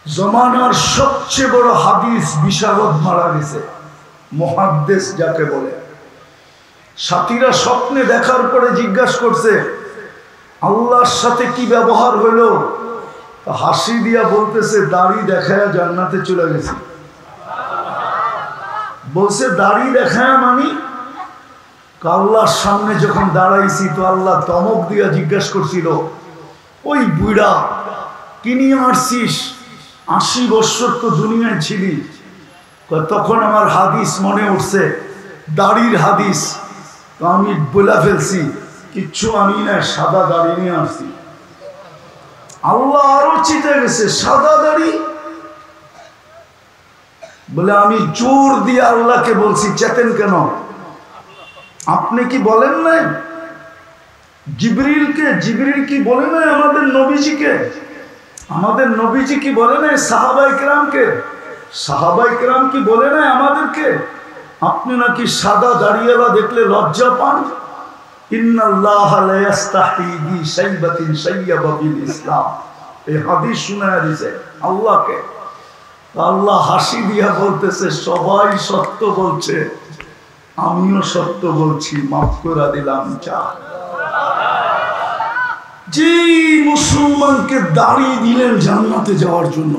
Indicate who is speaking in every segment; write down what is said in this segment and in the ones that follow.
Speaker 1: জমানার সবচেয়ে বড় হাদিস বিশারদ মারা গেছে, মুহাদ্দিস যাকে বলে। সাথীরা স্বপ্নে দেখার পরে জিজ্ঞাসা করছে আল্লাহর সাথে কি ব্যবহার হলো? হাসি দিয়া বলতেছে দাড়ি দেখায় জান্নাতে চলে গেছি। বলছে দাড়ি দেখায় মানে আল্লাহর সামনে যখন দাঁড়াইছি তো আল্লাহ ধমক দিয়া জিজ্ঞাসা করছিল, ওই বুড়া কি নিয়ে আসছিস? 80 বছর তো দুনিয়ায় ছিলি। তখন আমার হাদিস মনে উঠছে, দাড়ির হাদিস। তো আমি বলে ফেলছি কিচ্ছু আমি না, সাদা দাড়ি নিয়ে আসছি। আল্লাহ আরো চিতে গেছে, সাদা দাড়ি? বলে আমি জোর দিয়ে আল্লাহকে বলছি, চেতেন কেন? আপনি কি বলেন নাই জিবরিলকে? জিবরিল কি বলে নাই আমাদের নবীজিকে? আমাদের নবীজি কি বলে নাই সাহাবায়ে কেরামকে? সাহাবায়ে কেরাম কি বলে নাই আমাদেরকে? আপনি নাকি সাদা দাড়িওয়ালা দেখলে লজ্জা পান? ইন্নাল্লাহা লা ইস্তাহি বি শাইবাতিন শাইয়াবা বিল ইসলাম। এই হাদিস শোনায় দিয়েছে আল্লাহকে। আল্লাহ হাসি দিয়া বলতেছে সবাই সত্য বলছে, আমিও সত্য বলছি, মাফ করে দিলাম। যা যে মুসলমানকে দাড়ি দিলেন জান্নাতে যাওয়ার জন্য,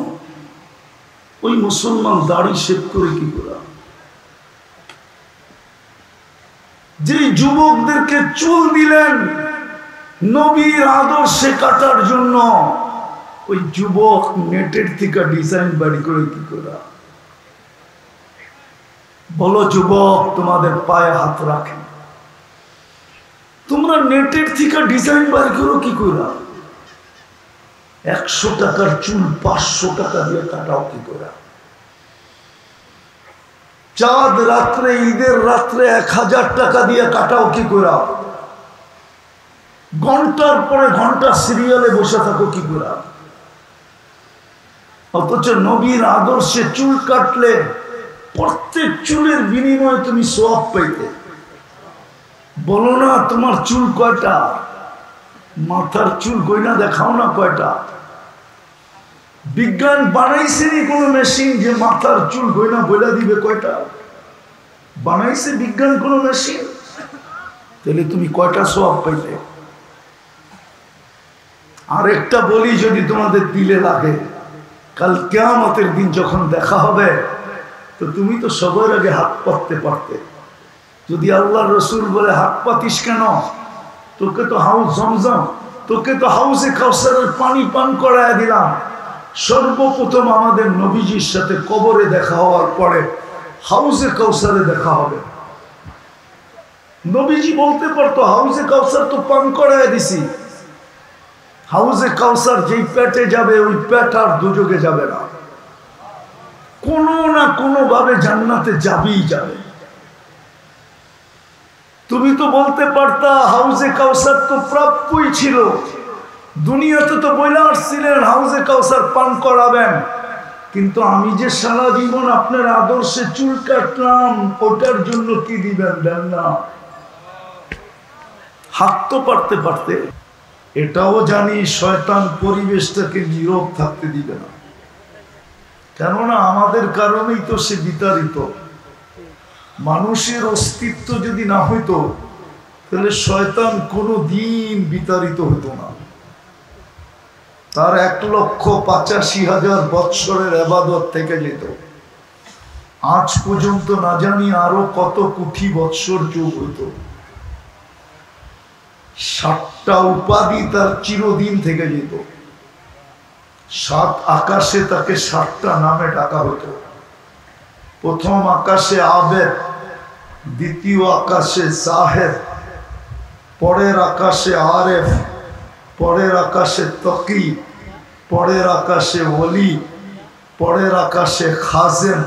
Speaker 1: ওই মুসলমান দাড়ি শেভ করে কি করে? যে যুবকদেরকে চুল দিলেন নবীর আদর্শে কাটার জন্য, ওই যুবক নেটের থেকে ডিজাইন বাড়ি করে কি করে? বলো যুবক, তোমাদের পায়ে হাত রাখে, তোমরা নেটের থেকে ডিজাইন বাড়ি করো কি করে? 100 টাকার চুল 500 টাকা দিয়ে কাটাও কি করে? চাঁদ রাত্রে, ঈদের রাত্রে 1000 টাকা দিয়ে কাটাও কি করে? ঘন্টার পরে ঘন্টা সিরিয়ালে বসে থাকো কি করে? অথচ নবীর আদর্শে চুল কাটলে প্রত্যেক চুলের বিনিময়ে তুমি সওয়াব পাইতে। বলো না তোমার চুল কয়টা? মাথার চুল গয়না দেখাও না কয়টা? বিজ্ঞান বানাইছেনি কোনো মেশিন যে মাথার চুল গয়না বলে দিবে কয়টা? বানাইছে বিজ্ঞান কোনো মেশিন? তাহলে তুমি কয়টা সওয়াব পাইতে? আরেকটা বলি যদি তোমাদের দিলে লাগে, কাল কিয়ামতের দিন যখন দেখা হবে তো তুমি তো সবার আগে হাত পাততে পারতে। যদি আল্লাহর রসুল বলে হাত পাতিস কেন? তোকে তো হাউস জমজম, তোকে তো হাউসে কাউসারের পানি পান করায় দিলাম। সর্বপ্রথম আমাদের নবীজির সাথে কবরে দেখা হওয়ার পরে হাউসে কাউসারে দেখা হবে। নবীজি বলতে পারতো হাউসে কাউসার তো পান করায় দিছি। হাউসে কাউসার যেই পেটে যাবে ওই পেট আর দুযোগে যাবে না, কোনো না কোনো ভাবে জান্নাতে যাবেই যাবে। তুমি তো বলতে পারতা হাউসে কাউসার তো প্রাপ্যই ছিল, দুনিয়াতে তো বইলা আসছিলেন হাউসে কাউসার পান করাবেন, কিন্তু আমি যে সারা জীবন আপনার আদর্শে চুল কাটলাম ওটার জন্য কি দিবেন? দেন না। হাত তো পারতে পারতে। এটাও জানি শয়তান পরিবেশটাকে নীরব থাকতে দিবে না, কেননা আমাদের কারণেই তো সে বিতাড়িত। মানুষের অস্তিত্ব যদি না হইতো তাহলে শয়তান কোনো দিন বিতাড়িত হতো না। তার 1,85,000 বৎসরের ইবাদত থেকে যেত। আজ পর্যন্ত না জানি আরো কত কোটি বৎসর যোগ হইত। 7টা উপাধি তার চিরদিন থেকে যেত। 7 আকাশে তাকে 7টা নামে ডাকা হতো। প্রথম আকাশে আবেদ, দ্বিতীয় আকাশে জাহেদ, পরের আকাশে আরেফ, পরের আকাশে তকি, পরের আকাশে ওলি, পরের আকাশে খাজেন,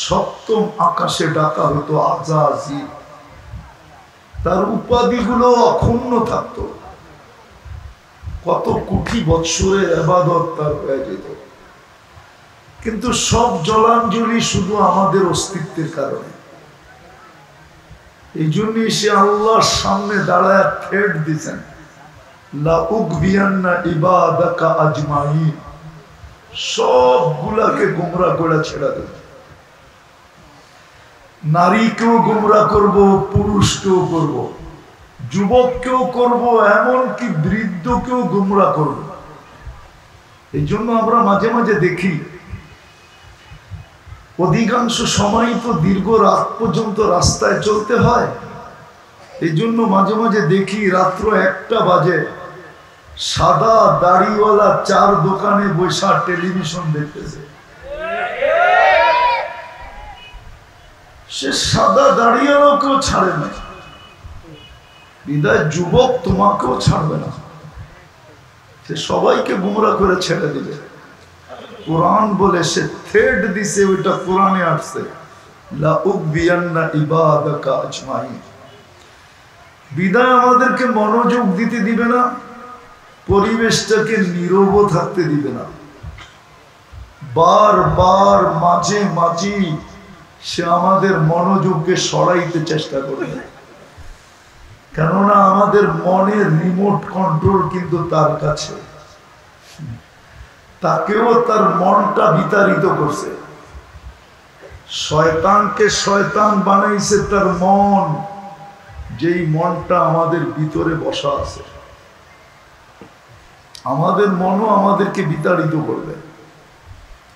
Speaker 1: সপ্তম আকাশে ডাকা হতো আজাজিল। তার উপাধিগুলো অক্ষুণ্ণ থাকতো। কত কোটি বৎসরের ইবাদত তার হয়ে যেত, কিন্তু সব জলাঞ্জলি শুধু আমাদের অস্তিত্বের কারণে। এই জন্যই সে আল্লাহর সামনে দাঁড়ায় থ্রেট দিয়েছেন, লা উগবিয়ান্না ইবাদাকা আজমাইন, সবগুলাকে গোমরা করে ছেড়ে দেব। নারীকেও গোমরা করব, পুরুষকেও করব, যুবককেও করব, এমনকি বৃদ্ধকেও গোমরা করব। এই জন্য আমরা মাঝে মাঝে দেখি অধিকাংশ সময় তো দীর্ঘ রাত পর্যন্ত রাস্তায় চলতে হয়। এই জন্য মাঝে মাঝে দেখি রাত্র 1টা বাজে সাদা দাড়িওয়ালা 4 দোকানে বসে টেলিভিশন দেখতেছে। সে সাদা দাড়িওয়ালাকেও ছাড়ে না, বিদায় যুবক তোমাকেও ছাড়বে না, সে সবাইকে গুমরা করে ছেড়ে দিবে। কোরআন বলে সে থ্রেড দিছে, ওইটা কোরআনে আসছে, লা উগবিয়ান্না ইবাদাকা আজমাইন। বিদায় আমাদেরকে মনোযোগ দিতে দিবে না, পরিবেশটাকে নীরব থাকতে দিবে না, বারবার মাঝে মাঝে সে আমাদের মনোযোগকে সরাইতে চেষ্টা করবে। কেননা আমাদের মনের রিমোট কন্ট্রোল কিন্তু তার কাছে, তাকেও তার মনটা বিতাড়িত করছে। শয়তানকে শয়তান বানাইছে তার মন, যেই মনটা আমাদের ভিতরে বসা আছে। আমাদের মনও আমাদেরকে বিতাড়িত করবে।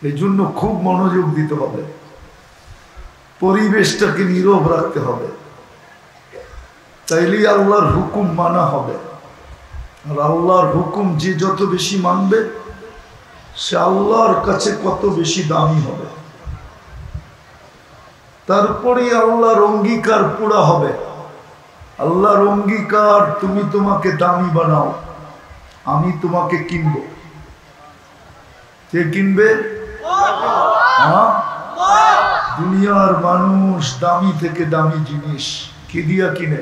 Speaker 1: এই জন্য খুব মনোযোগ দিতে হবে, পরিবেশটাকে নীরব রাখতে হবে, তাইলেই আল্লাহর হুকুম মানা হবে। আর আল্লাহর হুকুম যে যত বেশি মানবে সে আল্লাহর কাছে কত বেশি দামি হবে। তারপরে আল্লাহর অঙ্গীকার পুরা হবে। আল্লাহর অঙ্গীকার, তুমি তোমাকে দামি বানাও, আমি তোমাকে কিনব। কে কিনবে? দুনিয়ার মানুষ দামি থেকে দামি জিনিস কি দিয়া কিনে?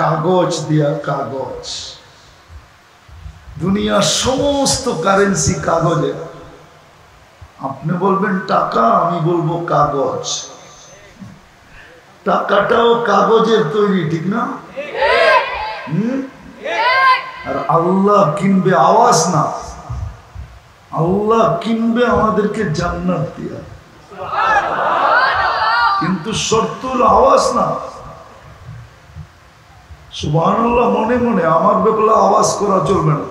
Speaker 1: কাগজ দিয়া। কাগজ, দুনিয়ার সমস্ত কারেন্সি কাগজে। আপনি বলবেন টাকা, আমি বলবো কাগজ। টাকাটাও কাগজের তৈরি, ঠিক না? আর আল্লাহ কিনবে আওয়াজ না, আল্লাহ কিনবে আমাদেরকে জান্নাত দিয়া, কিন্তু শর্ত হলো আওয়াজ না। সুবহানাল্লাহ মনে মনে, আমার ব্যাপারে আওয়াজ করা চলবে না।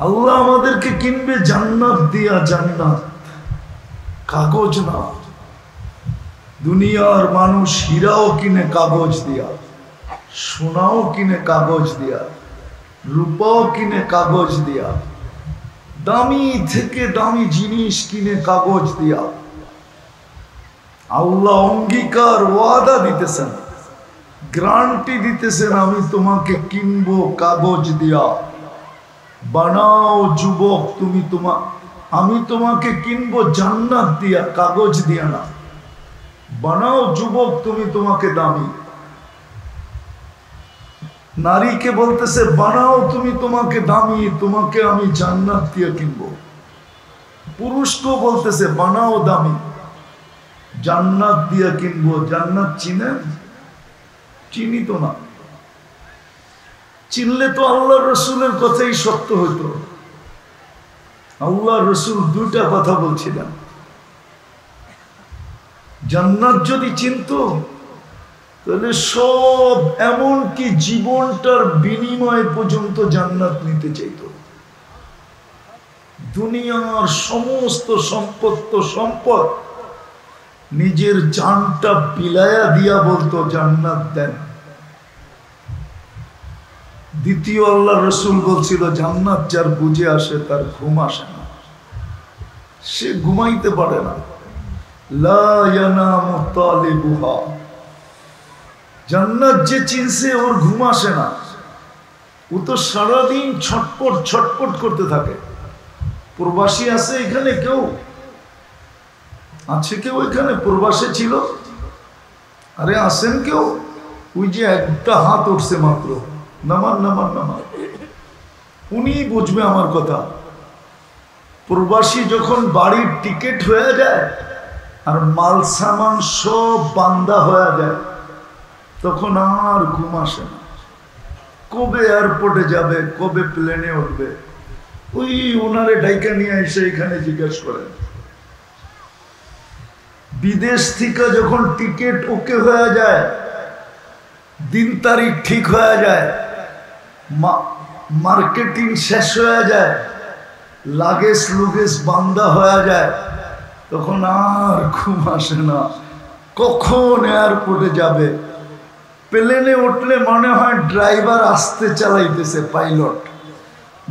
Speaker 1: আল্লাহ আমাদেরকে কিনবে জান্নাত দিয়া, জান্নাত, কাগজ না। দুনিয়ার মানুষ হীরাও কিনে কাগজ দিয়া, সোনাও কিনে কাগজ দিয়া, রূপাও কিনে কাগজ দিয়া, দামি থেকে দামি জিনিস কিনে কাগজ দিয়া। আল্লাহ অঙ্গীকার, ওয়াদা দিতেছেন, গ্যারান্টি দিতেছেন, আমি তোমাকে কিনবো কাগজ দিয়া। বানাও যুবক, আমি তোমাকে কিনবো জান্নাত দিয়া, কাগজ দিয়া না। বানাও যুবক, তোমাকে দামি। নারীকে বলতেছে বানাও, তোমাকে দামি, তোমাকে আমি জান্নাত দিয়ে কিনবো। পুরুষকেও বলতেছে বানাও দামি, জান্নাত দিয়ে কিনবো। জান্নাত চিনেন? চিনি তো না। চিনলে তো আল্লাহ রসুলের কথাই সত্য হইতো। আল্লাহ রসুল 2টা কথা বলছিলেন। জান্নাত যদি চিনত তাহলে সব, এমনকি জীবনটার বিনিময় পর্যন্ত জান্নাত নিতে চাইত। দুনিয়ার সমস্ত সম্পদ নিজের জানটা বিলায়া দিয়া বলতো জান্নাত দেন। দ্বিতীয় আল্লাহ রসুল বলছিল জান্নাত যার বুঝে আসে তার ঘুম আসে না, সে ঘুমাইতে পারে না। লা ইয়ানামু তালিবুহা, জান্নাত যে চিনছে ওর ঘুম আসে না, ও তো সারাদিন ছটপট করতে থাকে। প্রবাসী আছে এখানে? কেউ আছে? কেউ এখানে প্রবাসে ছিল? আরে আসেন কেউ? ওই যে একটা হাত উঠছে মাত্র, নামান। উনি বুঝবে আমার কথা। প্রবাসী যখন বাড়ির টিকিট হয়ে যায় আর মাল সামান সব বান্দা হয়ে যায়, তখন আর ঘুম আসে না। কবে এয়ারপোর্টে যাবে, কবে প্লেনে উঠবে, ওই ওনারে ডাইকা নিয়ে এসে এখানে জিজ্ঞেস করেন। বিদেশ থেকে যখন টিকিট ওকে হয়ে যায়, দিন তারিখ ঠিক হয়ে যায়, মার্কেটিং শেষ হয়ে যায়, লাগেজ লুগেজ বান্ধা হয়ে যায়, তখন আর ঘুম আসে না কখন এয়ারপোর্টে যাবে। প্লেনে উঠলে মনে হয় ড্রাইভার আসতে চালাইতেছে, পাইলট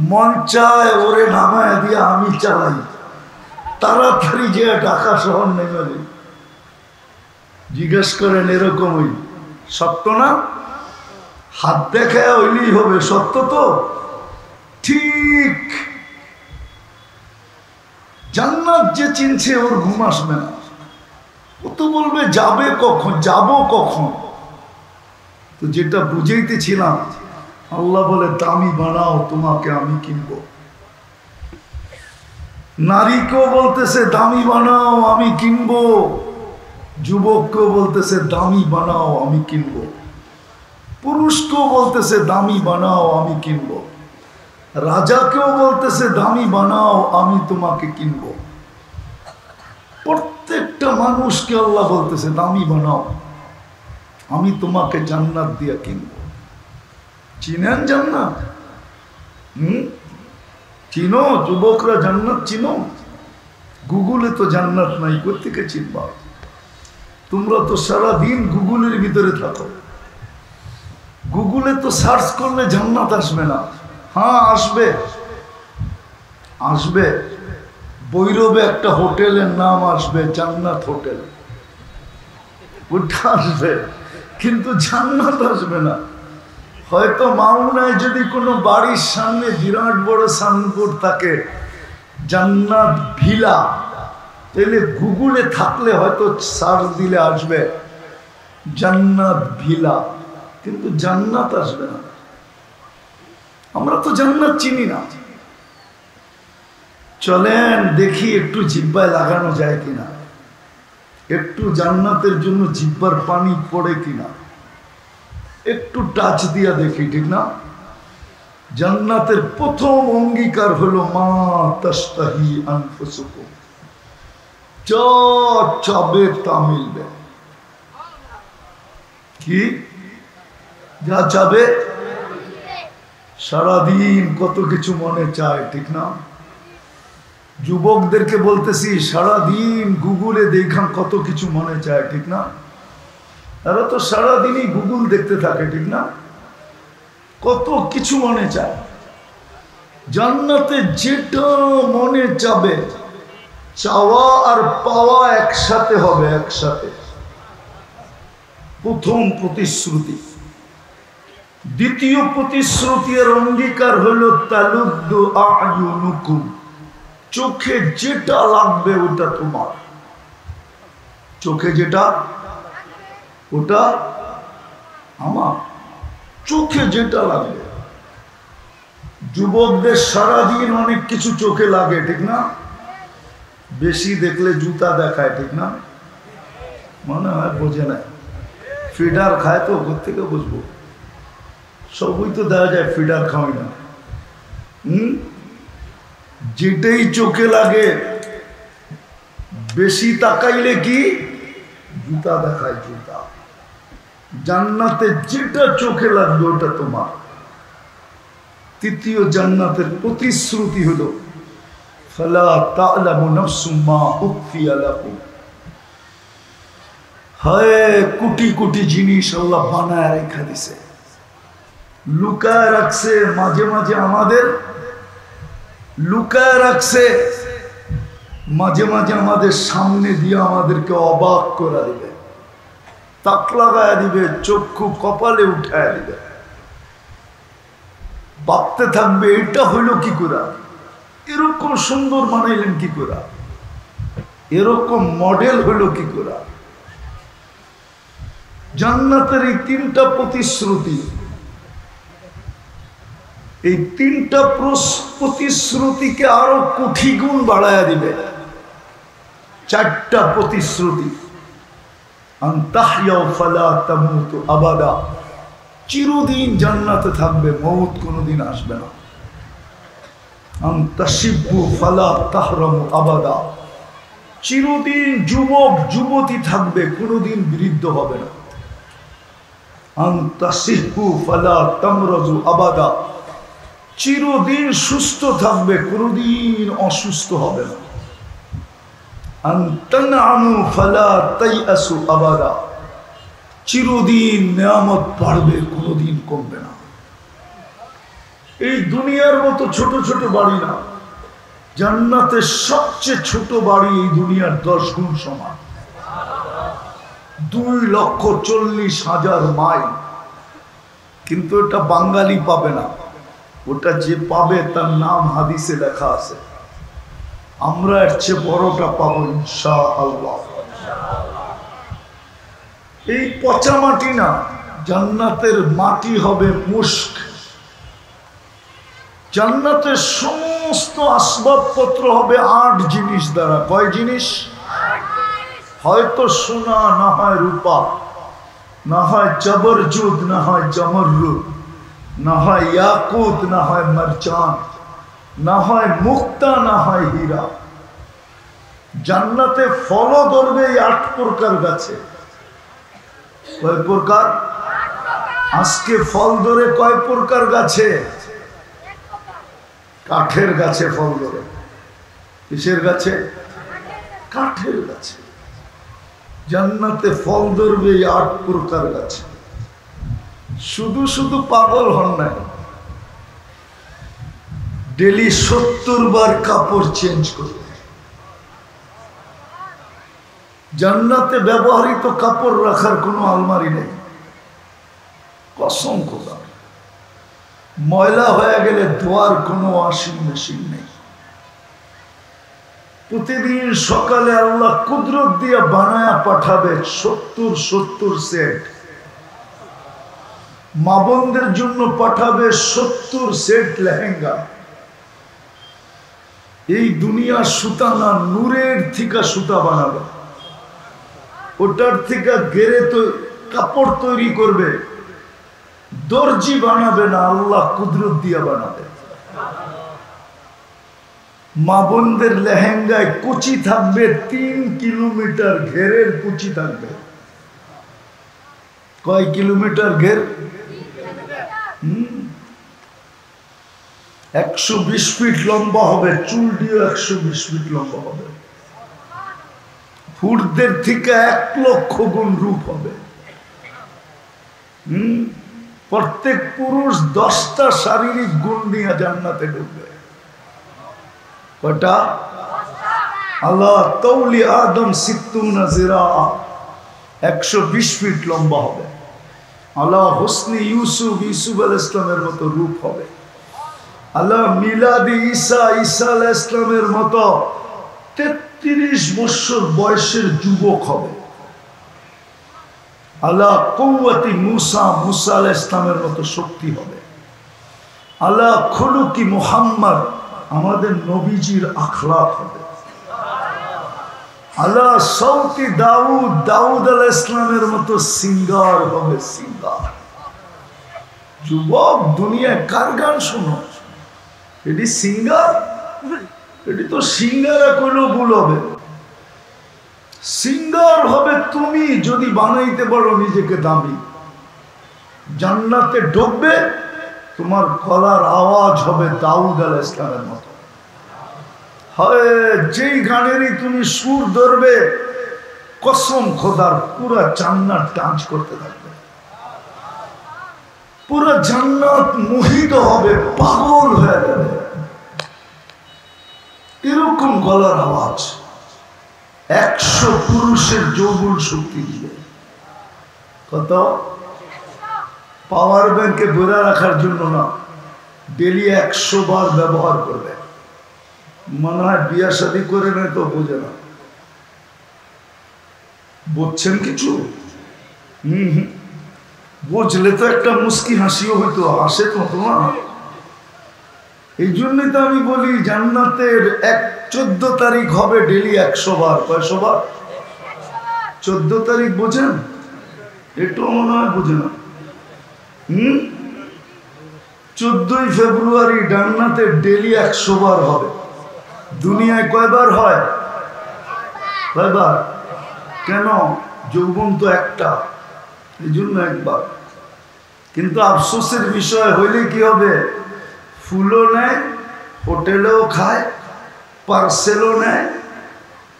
Speaker 1: মন চায় ওরে নামায় দিয়ে আমি চালাই, তাড়াতাড়ি যে ঢাকা শহর নেমে যাই। জিজ্ঞেস করেন এরকমই সত্য না? হাত দেখায় ওইলেই হবে, সত্য তো? ঠিক। জান্নাত যে চিনছে ওর ঘুম আসবে না, ও তো বলবে যাবে কখন, যাব কখন। তো যেটা বুঝাইতেছিলাম, আল্লাহ বলে দামি বানাও, তোমাকে আমি কিনবো। নারীকেও বলতেছে দামি বানাও, আমি কিনবো। যুবককেও বলতেছে দামি বানাও, আমি কিনবো। পুরুষকেও বলতেছে দামি বানাও, আমি কিনবো। রাজাকেও বলতেছে দামি বানাও, আমি তোমাকে কিনবো। প্রত্যেকটা মানুষকে আল্লাহ বলতেছে দামি বানাও, আমি তোমাকে জান্নাত দিয়া কিনবো। চিনেন জান্নাত? চিনো যুবকরা জান্নাত চিনো? গুগলে তো জান্নাত নাই, কোত্থেকে চিনবা? তোমরা তো সারাদিন গুগলের ভিতরে থাকো, গুগলে তো সার্চ করলে জান্নাত আসবে না। হ্যাঁ আসবে, আসবে। বৈরবে একটা হোটেলের নাম আসবে জান্নাত হোটেল, ওটা আসবে, কিন্তু জান্নাত আসবে না। হয়তো মাওনায় যদি কোনো বাড়ির সামনে বিরাট বড় সাইনবোর্ড থাকে জান্নাত ভিলা, তাহলে গুগলে থাকলে হয়তো সার্চ দিলে আসবে জান্নাত ভিলা, কিন্তু জান্নাত আসবে না। আমরা তো জান্নাত চিনি না। চলেন দেখি একটু জিহ্বায় লাগানো যায় কিনা, একটু জান্নাতের জন্য জিহ্বার পানি পড়ে কিনা, একটু টাচ দিয়া দেখি, ঠিক না? জান্নাতের প্রথম অঙ্গীকার হলো মা তাশতাহি আনফুসুকুম, যা চাবে তা মিলবে। কি যা চাবে? সারাদিন কত কিছু মনে চায়, ঠিক না? যুবকদেরকে বলতেছি সারাদিন গুগলে দেখান কত কিছু মনে চায়, ঠিক না? এরা তো সারাদিনই গুগল দেখতে থাকে, ঠিক না? কত কিছু মনে চায়। জান্নাতে যেটা মনে চাবে, চাওয়া আর পাওয়া একসাথে হবে, একসাথে। প্রথম প্রতিশ্রুতি। দ্বিতীয় প্রতিশ্রুতি আর অঙ্গীকার হলো তালুদ্দু আয়ুনুকুম, চোখে যেটা লাগবে ওটা তোমার। চোখে যেটা, ওটা আমার। চোখে যেটা লাগবে। যুবকদের সারাদিন অনেক কিছু চোখে লাগে, ঠিক না? বেশি দেখলে জুতা দেখায়, ঠিক না? মনে হয় বোঝে না, ফিডার খায় তো কোথেকে বুঝবো? সবই তো দেওয়া যায়, ফিডার খাওয়াই না। যেটাই চোখে লাগে বেশি তাকাইলে কি জুতা দেখায়, জুতা। জান্নাতে যেটা চোখে লাগবে ওটা তোমার। তৃতীয় জান্নাতের প্রতিশ্রুতি হলো ফালা তা'লামু নাফসুম মা উখফিয়া লাহুম, হায় কোটি কোটি জিনিস আল্লাহ বানায় রেখে দিছে, লুকায় রাখছে। মাঝে মাঝে আমাদের লুকায় রাখছে, মাঝে মাঝে আমাদের সামনে দিয়ে আমাদেরকে অবাক করে দিবে, তাক লাগায় দিবে, চক্ষু কপালে উঠায় দিবে। ভাবতে থাকবে এটা হইল কি করে, এরকম সুন্দর বানাইলেন কি করে, এরকম মডেল হইল কি করে। জান্নাতের এই তিনটা প্রতিশ্রুতি, এই তিনটা প্রতিশ্রুতিকে আরো কোটি গুণ বাড়ায়া দিবে। চারটা প্রতিশ্রুতি, আন তাহইয়া ফালা তামুতু আবাদা, চিরদিন জান্নাতে থাকবে, মউত কোনোদিন আসবে না। আনতাশিবু ফালা তাহরামু আবাদা, চিরদিন যুবক যুবতী থাকবে, কোনোদিন বৃদ্ধ হবে না। আনতাশিহু ফালা তামরাজু আবাদা, চিরদিন সুস্থ থাকবে, কোনোদিন অসুস্থ হবে না। আনতানআমু ফালা তাইআসু আবাদা, চিরদিন নিয়ামত বাড়বে, কোনোদিন কমবে না। এই দুনিয়ার মতো ছোট ছোট বাড়ি না, জান্নাতের সবচেয়ে ছোট বাড়ি এই দুনিয়ার 10 গুণ সমান। 2,40,000 মাইল। কিন্তু এটা বাঙালি পাবে না, ওটা যে পাবে তার নাম হাদিসে লেখা আছে। আমরা এর চেয়ে বড়টা পাবো ইনশাআল্লাহ। এই পচা মাটি না, জান্নাতের মাটি হবে মুস্ক। জান্নাতের সমস্ত আসবাবপত্র হবে 8 জিনিস দ্বারা। কয় জিনিস? হয়তো সোনা, না হয় রূপা, না হয় জবরজুদ, না হয় জমরুদ, না হয় ইয়াকুত, না হয় মারজান, না হয় মুক্তা, না হয় হীরা। জান্নাতে ফলও ধরবে এই 8 প্রকার গাছে। কয় প্রকার? আজকে ফল ধরে কয় প্রকার গাছে? কাঠের গাছে ফল ধরে। কিসের গাছে? কাঠের গাছে। জান্নাতে ফল ধরবে এই 8 প্রকার গাছে। শুধু শুধু পাগল হন না, ডেলি 70 বার কাপড় চেঞ্জ করবে। জান্নাতে ব্যবহৃত কাপড় রাখার কোনো আলমারি নেই, কসম খোদা। ময়লা হয়ে গেলে ধোয়ার কোনো ওয়াশিং মেশিন নেই। প্রতিদিন সকালে আল্লাহ কুদরত দিয়ে বানায়া পাঠাবে 70 সেট। মা বোনদের জন্য পাঠাবে 70 সেট লেহেঙ্গা। এই দুনিয়ার সুতা না, নূরের থেকে সুতা বানাবে, ওটার থেকে গেরে তো কাপড় তৈরি করবে। দর্জি বানাবে না, আল্লাহ কুদরত দিয়ে বানাবে। মা বোনদের লেহেঙ্গায় কুচি থাকবে 3 কিলোমিটার ঘেরের কুচি থাকবে। কয় কিলোমিটার ঘের? 120 ফিট লম্বা হবে, চুল দিয়ে 120 ফিট লম্বা হবে। ফুটদের থেকে 1 লক্ষ গুণ রূপ হবে। প্রত্যেক পুরুষ 10টা শারীরিক গুণ নিয়ে জান্নাতে ঢুকবে। কটা? আল্লাহ তৌলি আদম 60 জিরা, 120 ফিট লম্বা হবে। আল্লাহ হুসনি ইউসুফ আলাইহিস সালামের মতো রূপ হবে। আল্লাহ মিলাদি ঈসা আলাইহিস সালামের মতো 33 বছর বয়সের যুবক হবে। আল্লাহ কুওয়াতি মুসা আলাইহিস সালামের মতো শক্তি হবে। আল্লাহ খুলুকি মুহাম্মদ, আমাদের নবীজির আখলাক হবে। আল্লাহ সৌতি দাউদ আলাইহিস সালামের মতো সিঙ্গার হবে, সিঙ্গার। যুবক, দুনিয়ায় কার গান শোনো? এটি সিঙ্গার? এটি তো সিঙ্গারা কইলেও ভুল হবে। সিঙ্গার হবে তুমি যদি বানাইতে পারো নিজেকে দামি। জান্নাতে ঢুকবে, তোমার গলার আওয়াজ হবে দাউদ আলাইহিস সালামের মতো। হয় যেই গানেরই তুমি সুর ধরবে, কসম খোদার পুরা জান্নাত ডান্স করতে থাকবে। পুরা জান্নাত মোহিত হবে, পাগল হয়ে যাবে। এরকম গলার আওয়াজ 100 পুরুষের যৌবন শক্তি দিবে। কত? পাওয়ার ব্যাংকে ভরে রাখার জন্য না, ডেলি 100 বার ব্যবহার করবে। মনে হয় বিয়া শাদী করে নেয় তো বোঝে না। বুঝছেন কিছু? বুঝলে তো একটা মুস্কি হাসিও হইতো, হাসে তো তোমার। এই জন্যই তো আমি বলি জান্নাতের 14 তারিখ হবে ডেলি 100 বার। কয়শো বার? 14 তারিখ বোঝেন? একটু মনে হয় বোঝে না। 14 ফেব্রুয়ারি জান্নাতে ডেলি 100 বার হবে। দুনিয়ায় কয়বার হয়? কয়বার? কেন? যৌবন তো একটা, এই জন্য একবার। কিন্তু আফসোসের বিষয় হইলে কি হবে? ফুলও নেয়, হোটেলেও খায়, পার্সেলও নেয়,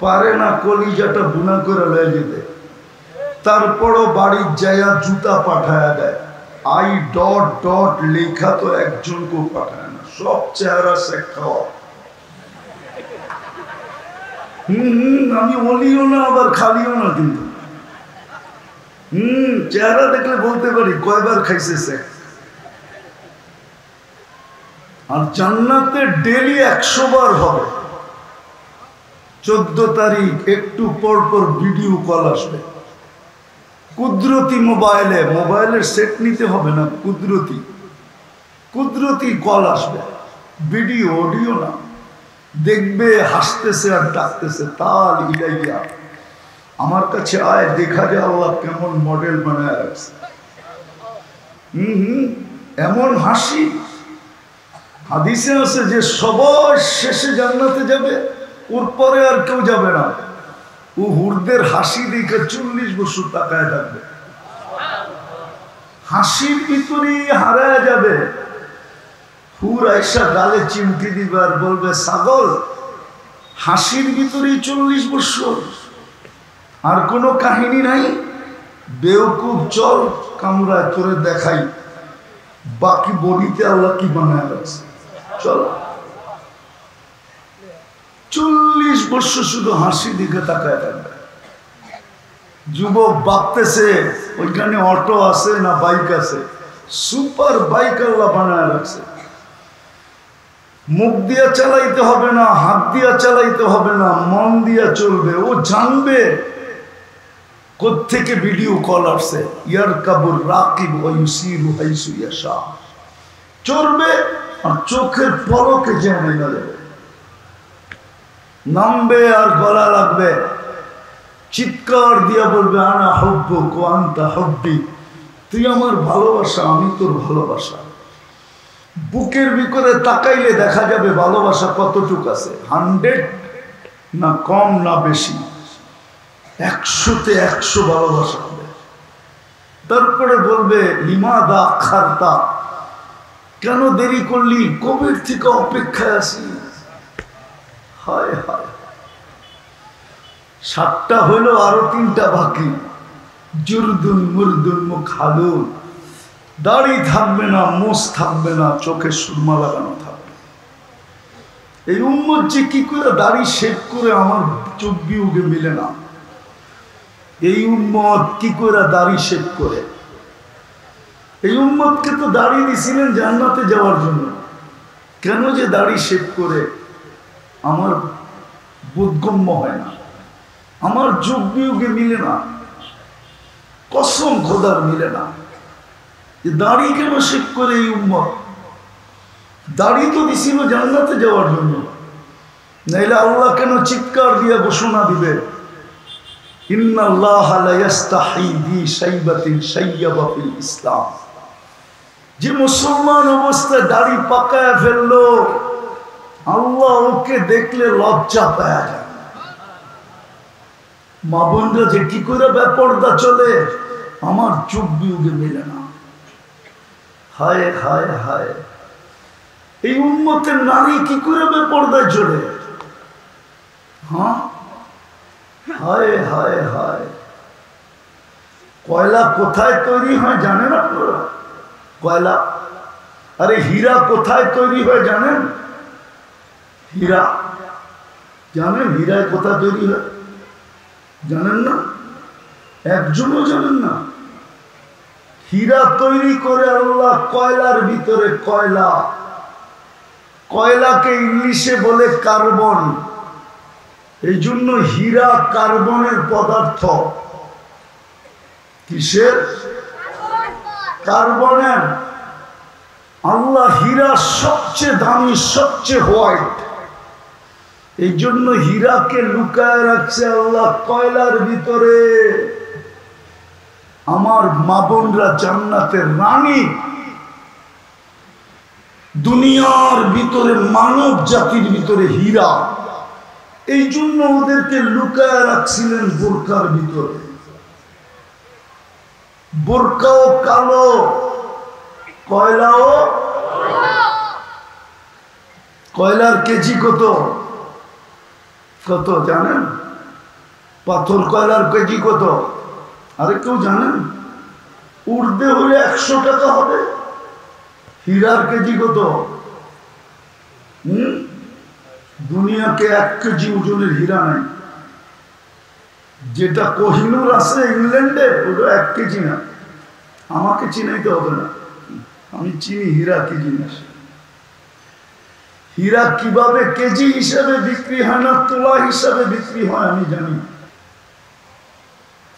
Speaker 1: পারে না কলিজাটা বুনা করে লয়ে যেতে। তারপরও বাড়ির যাইয়া জুতা পাঠায়া দেয়। আই ডট ডট লেখা তো একজনকেও পাঠায় না, সব চেহারা শেখ খাওয়া। আমি অলিও না আবার খালিও না, কিন্তু চেহারা দেখলে বলতে পারি কয়বার খাইছে শেখ। আর জান্নাতে ডেলি 100 বার হবে। 14 তারিখ একটু পর পর ভিডিও কল আসবে, কুদরতি মোবাইলের সেট নিতে হবে না, কুদরতি কল আসবে, ভিডিও অডিও না। দেখবে হাসতেছে আর ডাকতেছে, তাল ইলাইয়া আমার কাছে আয়, দেখা যায় আল্লাহ কেমন মডেল বানায় রাখছে। এমন হাসি। হাদিসে আছে যে সবার শেষে জান্নাতে যাবে, ওর পরে আর কেউ যাবে না। ও হুরদের হাসি দেখে 40 বছর তাকায় থাকবে, হাসির ভিতরেই হারায় যাবে। হুর আয়সা গালে চিমটি দিবে আর বলবে, ছাগল, হাসির ভিতরেই 40 বছর, আর কোনো কাহিনী নাই। বেউকুফ, চল কামরায় তোরে দেখাই বাকি বলিতে আল্লাহ কি বানায় রাখছে। চল, 40 বছর শুধু হাসি দিকে তাকায় থাকবে। যুবক ভাবতেছে ওইখানে অটো আছে না বাইক আছে, সুপার বাইক আল্লাহ বানায় রাখছে। মুখ দিয়া চালাইতে হবে না, হাত দিয়া চালাইতে হবে না, মন দিয়া চলবে। ও জানবে কোত্থেকে ভিডিও কল আসছে। ইয়ার কাবুর রাকিব ওয়াইসিরু হাইসু ইয়াশা, চলবে আর চোখের পলকে জেনে যাবে, নামবে আর গলা লাগবে, চিৎকার দিয়া বলবে, আনা হুব্বুক ওয়া আনতা হুব্বি, তুই আমার ভালোবাসা, আমি তোর ভালোবাসা। বুকের ভিতরে তাকাইলে দেখা যাবে ভালোবাসা কতটুক আছে, 100 না কম না বেশি, 100-তে 100 ভালোবাসা হবে। তারপরে বলবে, লিমাদা আখারতা, কেন দেরি করলি, কবের থেকে অপেক্ষায় আছি। হায় হায়, 7টা হইলো, আরো 3টা বাকি। জুরদুন মুরদুন মুখালুন, দাড়ি থাকবে না, মোষ থাকবে না, চোখে সুরমা লাগানো থাকবে। এই উম্মত যে কি করে দাড়ি শেভ করে, আমার চোখ বিউগে মিলে না। এই উম্মত কি করে দাড়ি শেভ করে? এই উম্মতকে তো দাড়ি দিছিলেন জান্নাতে যাওয়ার জন্য, কেন যে দাড়ি শেভ করে আমার বোধগম্য হয় না, আমার যোগ বিয়োগে মিলে না, কসম খোদার মিলে না। দাড়ি কেন শেভ করে এই উম্মত? দাড়ি তো দিছিল জান্নাতে যাওয়ার জন্য, নাইলে আল্লাহ কেন চিৎকার দিয়ে ঘোষণা দিবে, ইন্নাল্লাহা লা ইস্তাহি বি শাইবাতিন শাইয়াবা ফিল ইসলাম। যে মুসলমান অবস্থায় দাড়ি পাকায় ফেললো, আল্লাহ ওকে দেখলে লজ্জা পায় যায়। মা বোনরা যে কি করে বেপরদা চলে, আমার চোখ বিয়োগে মিলে না। হায় হায় হায়, এই উম্মতের নারী কি করে বেপরদায় চলে। হ্যাঁ, হায় হায় হায়। কয়লা কোথায় তৈরি হয় জানেন আপনারা? কয়লা, আরে হীরা কোথায় তৈরি হয় জানেন? হীরা জানেন? হীরায় কোথায় তৈরি হয় জানেন না? একজনও জানেন না? হীরা তৈরি করে আল্লাহ কয়লার ভিতরে। কয়লা, কয়লাকে ইংলিশে বলে কার্বন। এই জন্য হীরা কার্বনের পদার্থ। কিসের? কার্বনের। আল্লাহ হীরা সবচেয়ে দামি, সবচেয়ে হোয়াইট, এই জন্য হীরাকে লুকায় রাখছে আল্লাহ কয়লার ভিতরে। আমার মা বোনরা জান্নাতের রানী, দুনিয়ার ভিতরে মানব জাতির ভিতরে হীরা। এই জন্য ওদেরকে লুকায় রাখছিলেন বোরকার ভিতরে। বোরকাও কালো, কয়লাও। কয়লার কেজি কত কত জানেন? পাথর কয়লার কেজি কত? আরে কেউ জানেন? উর্দে হলে 100 টাকা হবে। হীরার কেজি কত? দুনিয়াকে 1 কেজি ওজনের হীরা নাই। যেটা কোহিনূর আছে ইংল্যান্ডে, ওটা 1 কেজি না। আমাকে চিনাইতে হবে না, আমি চিনি হীরা কি জিনিস। হীরা কিভাবে কেজি হিসাবে বিক্রি হয় না তোলা হিসাবে বিক্রি হয় আমি জানি।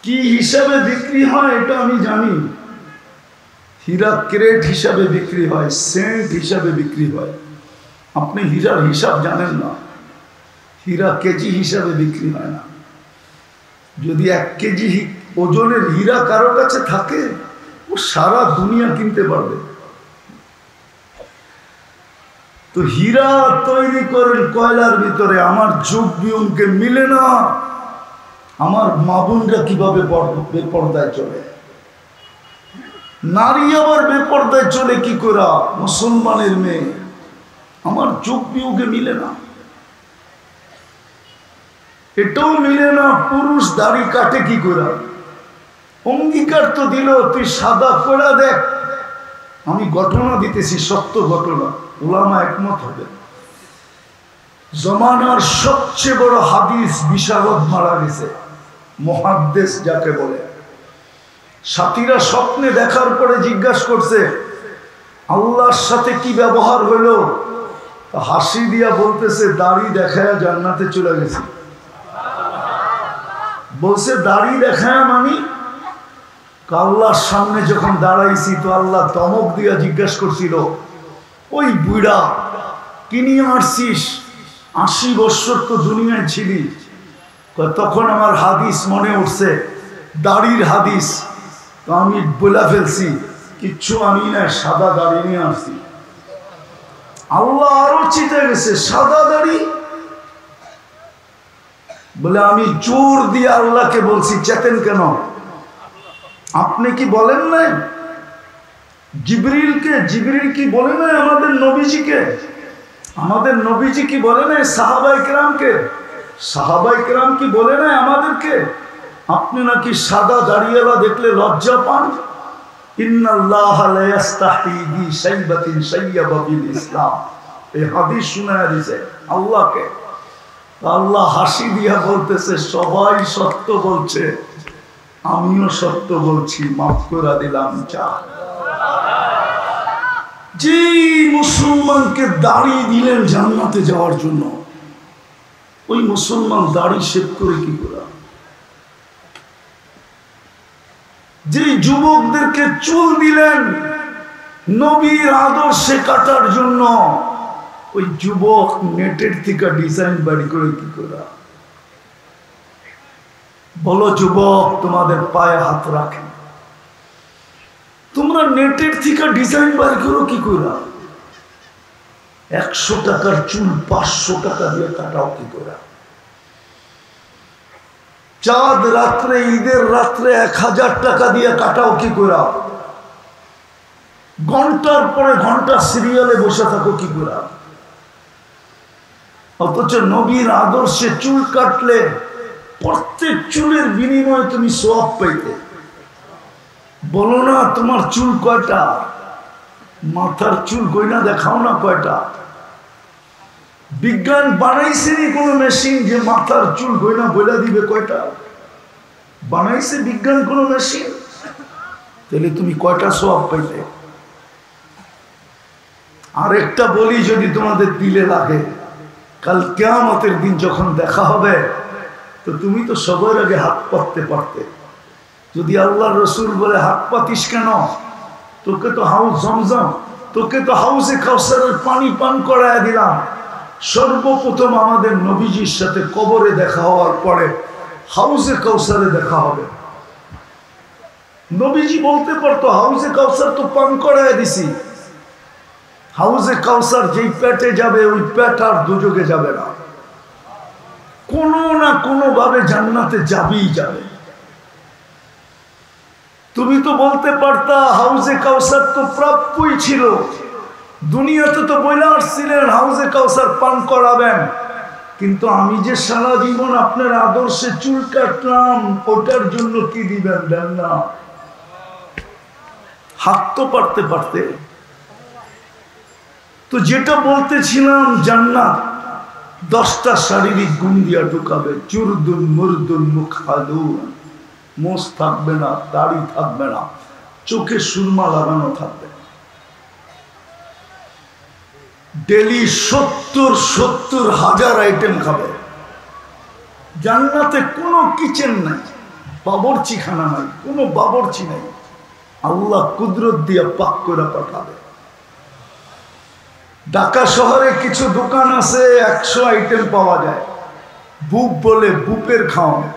Speaker 1: কি হিসাবে বিক্রি হয় এটা আমি জানি। হীরা ক্রেট হিসাবে বিক্রি হয়, সেন্ট হিসাবে বিক্রি হয়। আপনি হীরার হিসাব জানেন না। হীরা কেজি হিসাবে বিক্রি হয় না। যদি 1 কেজি ওজনের হীরা কারো কাছে থাকে, ও সারা দুনিয়া কিনতে পারবে। তো হীরা তৈরি করেন কয়লার ভিতরে। আমার যুগ বিয়নকে মিলে না। আমার মা বোনরা কিভাবে বেপর্দায় চলে, নারী আবার বেপর্দায় চলে কি করে? মুসলমানের মেয়ে। আমার যুগ বিয়োগে মিলে না। এটাও মিলে না, পুরুষ দাড়ি কাটে কি করে? অঙ্গীকার তো দিল তুই সাদা করে দেখ। আমি ঘটনা দিতেছি, সত্য ঘটনা, উলামা একমত হবে। জমানার সবচেয়ে বড় হাদিস বিশারদ মারা গেছে, মুহাদ্দিস যাকে বলে। সাথীরা স্বপ্নে দেখার পরে জিজ্ঞাসা করছে আল্লাহর সাথে কি ব্যবহার হলো? হাসি দিয়া বলতেছে দাড়ি দেখায় জান্নাতে চলে গেছে। বলছে দাড়ি দেখায় মানে? আল্লাহর সামনে যখন দাঁড়াইছি তো আল্লাহ ধমক দিয়া জিজ্ঞাসা করছিল, ওই বুড়া কি নিয়ে আসছিস? 80 বছর তো দুনিয়ায় ছিলি। তখন আমার হাদিস মনে উঠছে, দাড়ির হাদিস। তো আমি বলে ফেলছি কিচ্ছু আমি না, সাদা দাড়ি নিয়ে আসছি। আল্লাহ আরো চিতে গেছে, সাদা দাড়ি? বলে আমি জোর দিয়ে আল্লাহকে বলছি, চেতেন কেন? আপনি কি বলেন নাই জিবরিলকে? জিবরিল কি বলে নাই আমাদের নবীজিকে? আমাদের নবীজি কি বলে নাই সাহাবায়ে কেরামকে? সাহাবায়ে কেরাম কি বলে নাই আমাদেরকে? আপনি নাকি সাদা দাড়িওয়ালা দেখলে লজ্জা পান? ইন্নাল্লাহা লা ইস্তাহি বি শাইবাতিন শাইয়াবা বিল ইসলাম। এই হাদিস শোনায় দিয়েছে আল্লাহকে। আল্লাহ হাসি দিয়া বলতেছে সবাই সত্য বলছে, আমিও সত্য বলছি, মাফ করে দিলাম। যা যে মুসলমানকে দাড়ি দিলেন জান্নাতে যাওয়ার জন্য, ওই মুসলমান দাড়ি শেভ করে কি করে? যে যুবকদেরকে চুল দিলেন নবীর আদর্শে কাটার জন্য, ওই যুবক নেটের থেকে ডিজাইন বাড়ি করে কি করে? বলো যুবক, তোমাদের পায়ে হাত রাখে, তোমরা নেটের থেকে ডিজাইন বাড়ি করো কি করে? 100 টাকার চুল 500 টাকা দিয়ে কাটাও কি করে? চাঁদ রাত্রে, ঈদের রাত্রে 1000 টাকা দিয়ে কাটাও কি করে? ঘন্টার পরে ঘন্টা সিরিয়ালে বসে থাকো কি করে? অথচ নবীর আদর্শে চুল কাটলে প্রত্যেক চুলের বিনিময়ে তুমি সওয়াব পাইতে। বলো না তোমার চুল কয়টা? মাথার চুল গয়না দেখাও না কয়টা? বিজ্ঞান বানাইছেনি কোন মেশিন যে মাথার চুল গয়না বলে দিবে কয়টা? বানাইছে বিজ্ঞান কোন মেশিন? তাহলে তুমি কয়টা সওয়াব পাইতে? আরেকটা বলি যদি তোমাদের দিলে লাগে, কাল কিয়ামতের দিন যখন দেখা হবে, তো তুমি তো সবার আগে হাত পাততে পারতে। যদি আল্লাহর রসুল বলে হাত পাতিস কেন? তোকে তো হাউস জমজম, তোকে তো হাউসে কাউসারের পানি পান করায় দিলাম। সর্বপ্রথম আমাদের নবীজির সাথে কবরে দেখা হওয়ার পরে হাউসে কাউসারে দেখা হবে। নবীজি বলতে পারতো হাউজে কাউসার তো পান করায় দিছি, হাউজে কাউসার যেই পেটে যাবে ওই পেট আর দুযোগে যাবে না, কোনো না কোনো ভাবে জান্নাতে যাবেই যাবে। তুমি তো বলতে পারতা হাউজে কাউসার তো প্রাপ্যই ছিল, দুনিয়াতে তো বইলা আসছিলেন হাউজে কাউসার পান করাবেন, কিন্তু আমি যে সারা জীবন আপনার আদর্শে চুল কাটলাম ওটার জন্য কি দিবেন? দেন না। হাত তো পারতে পারতে। তো যেটা বলতেছিলাম, জান্নাত 10টা শারীরিক গুণ দিয়া ঢুকাবে। চুরদুন মুরদুন মুখাদুন, মোষ থাকবে না, দাড়ি থাকবে না, চোখে সুরমা লাগানো থাকবে। ডেলি 70,000 আইটেম খাবে। জান্নাতে কোনো কিচেন নাই, বাবরচিখানা নাই, কোনো বাবরচি নাই, আল্লাহ কুদরত দিয়ে পাক করে পাঠাবে। ঢাকা শহরে কিছু দোকান আছে 100 আইটেম পাওয়া যায়, বুপ বলে, বুপের খাওয়ানো,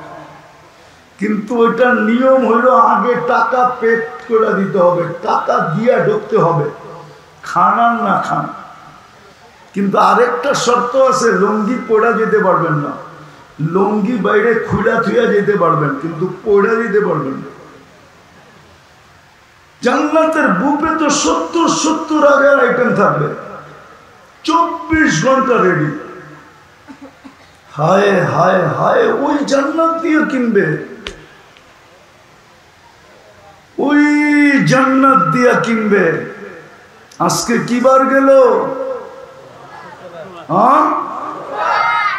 Speaker 1: কিন্তু ওইটার নিয়ম হইল আগে টাকা পেড করে দিতে হবে, টাকা দিয়া ঢুকতে হবে, খান আর না খান। কিন্তু আরেকটা শর্ত আছে, লুঙ্গি পড়া যেতে পারবেন না, লুঙ্গি বাইরে খুলা থুয়া যেতে পারবেন, কিন্তু পড়া যেতে পারবেন না। জান্নাতের বুপে তো 70,000 আইটেম থাকবে, 24 ঘন্টা রেডি। হায় হায় হায়, ওই জান্নাত দিয়ে কিনবে, ওই জান্নাত দিয়া কিনবে। আজকে কি বার গেল?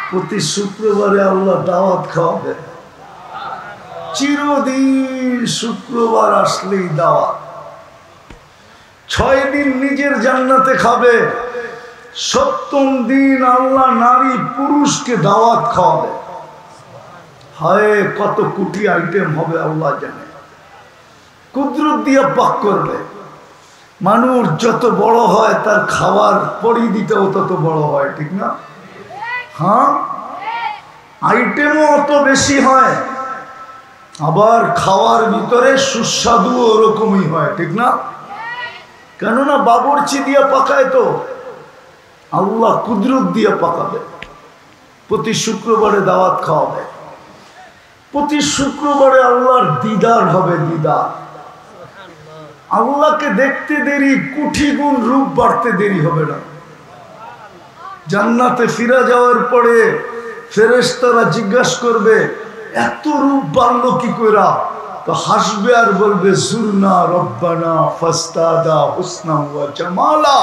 Speaker 1: প্রতি শুক্রবারে আল্লাহ দাওয়াত খাওয়াবে, চিরদিন শুক্রবার আসলেই দাওয়াত। 6 দিন নিজের জান্নাতে খাবে, 7ম দিন আল্লাহ নারী পুরুষকে দাওয়াত খাওয়াবে। হায় কত কোটি আইটেম হবে আল্লাহ জানে, কুদরত দিয়া পাক করবে। মানুষ যত বড় হয় তার খাওয়ার পরিধিটাও তত বড় হয়, ঠিক না? হ্যাঁ, আইটেমও অত বেশি হয়, আবার খাওয়ার ভিতরে সুস্বাদু ওরকমই হয়, ঠিক না? কেননা বাবরচি দিয়া পাকায় তো, আল্লাহ কুদরত দিয়া পাকাবে। প্রতি শুক্রবারে দাওয়াত খাওয়াবে, প্রতি শুক্রবারে আল্লাহর দিদার হবে, দিদার। আল্লাহকে দেখতে দেরি, কোটি গুণ রূপ বাড়তে দেরি হবে না। জান্নাতে ফিরে যাওয়ার পরে ফেরেশতারা জিজ্ঞাসা করবে এত রূপ বাড়লো কি কইরা? তো হাসবে আর বলবে জুরনা রব্বানা ফাস্তাদা হুসনা ওয়া জামালা,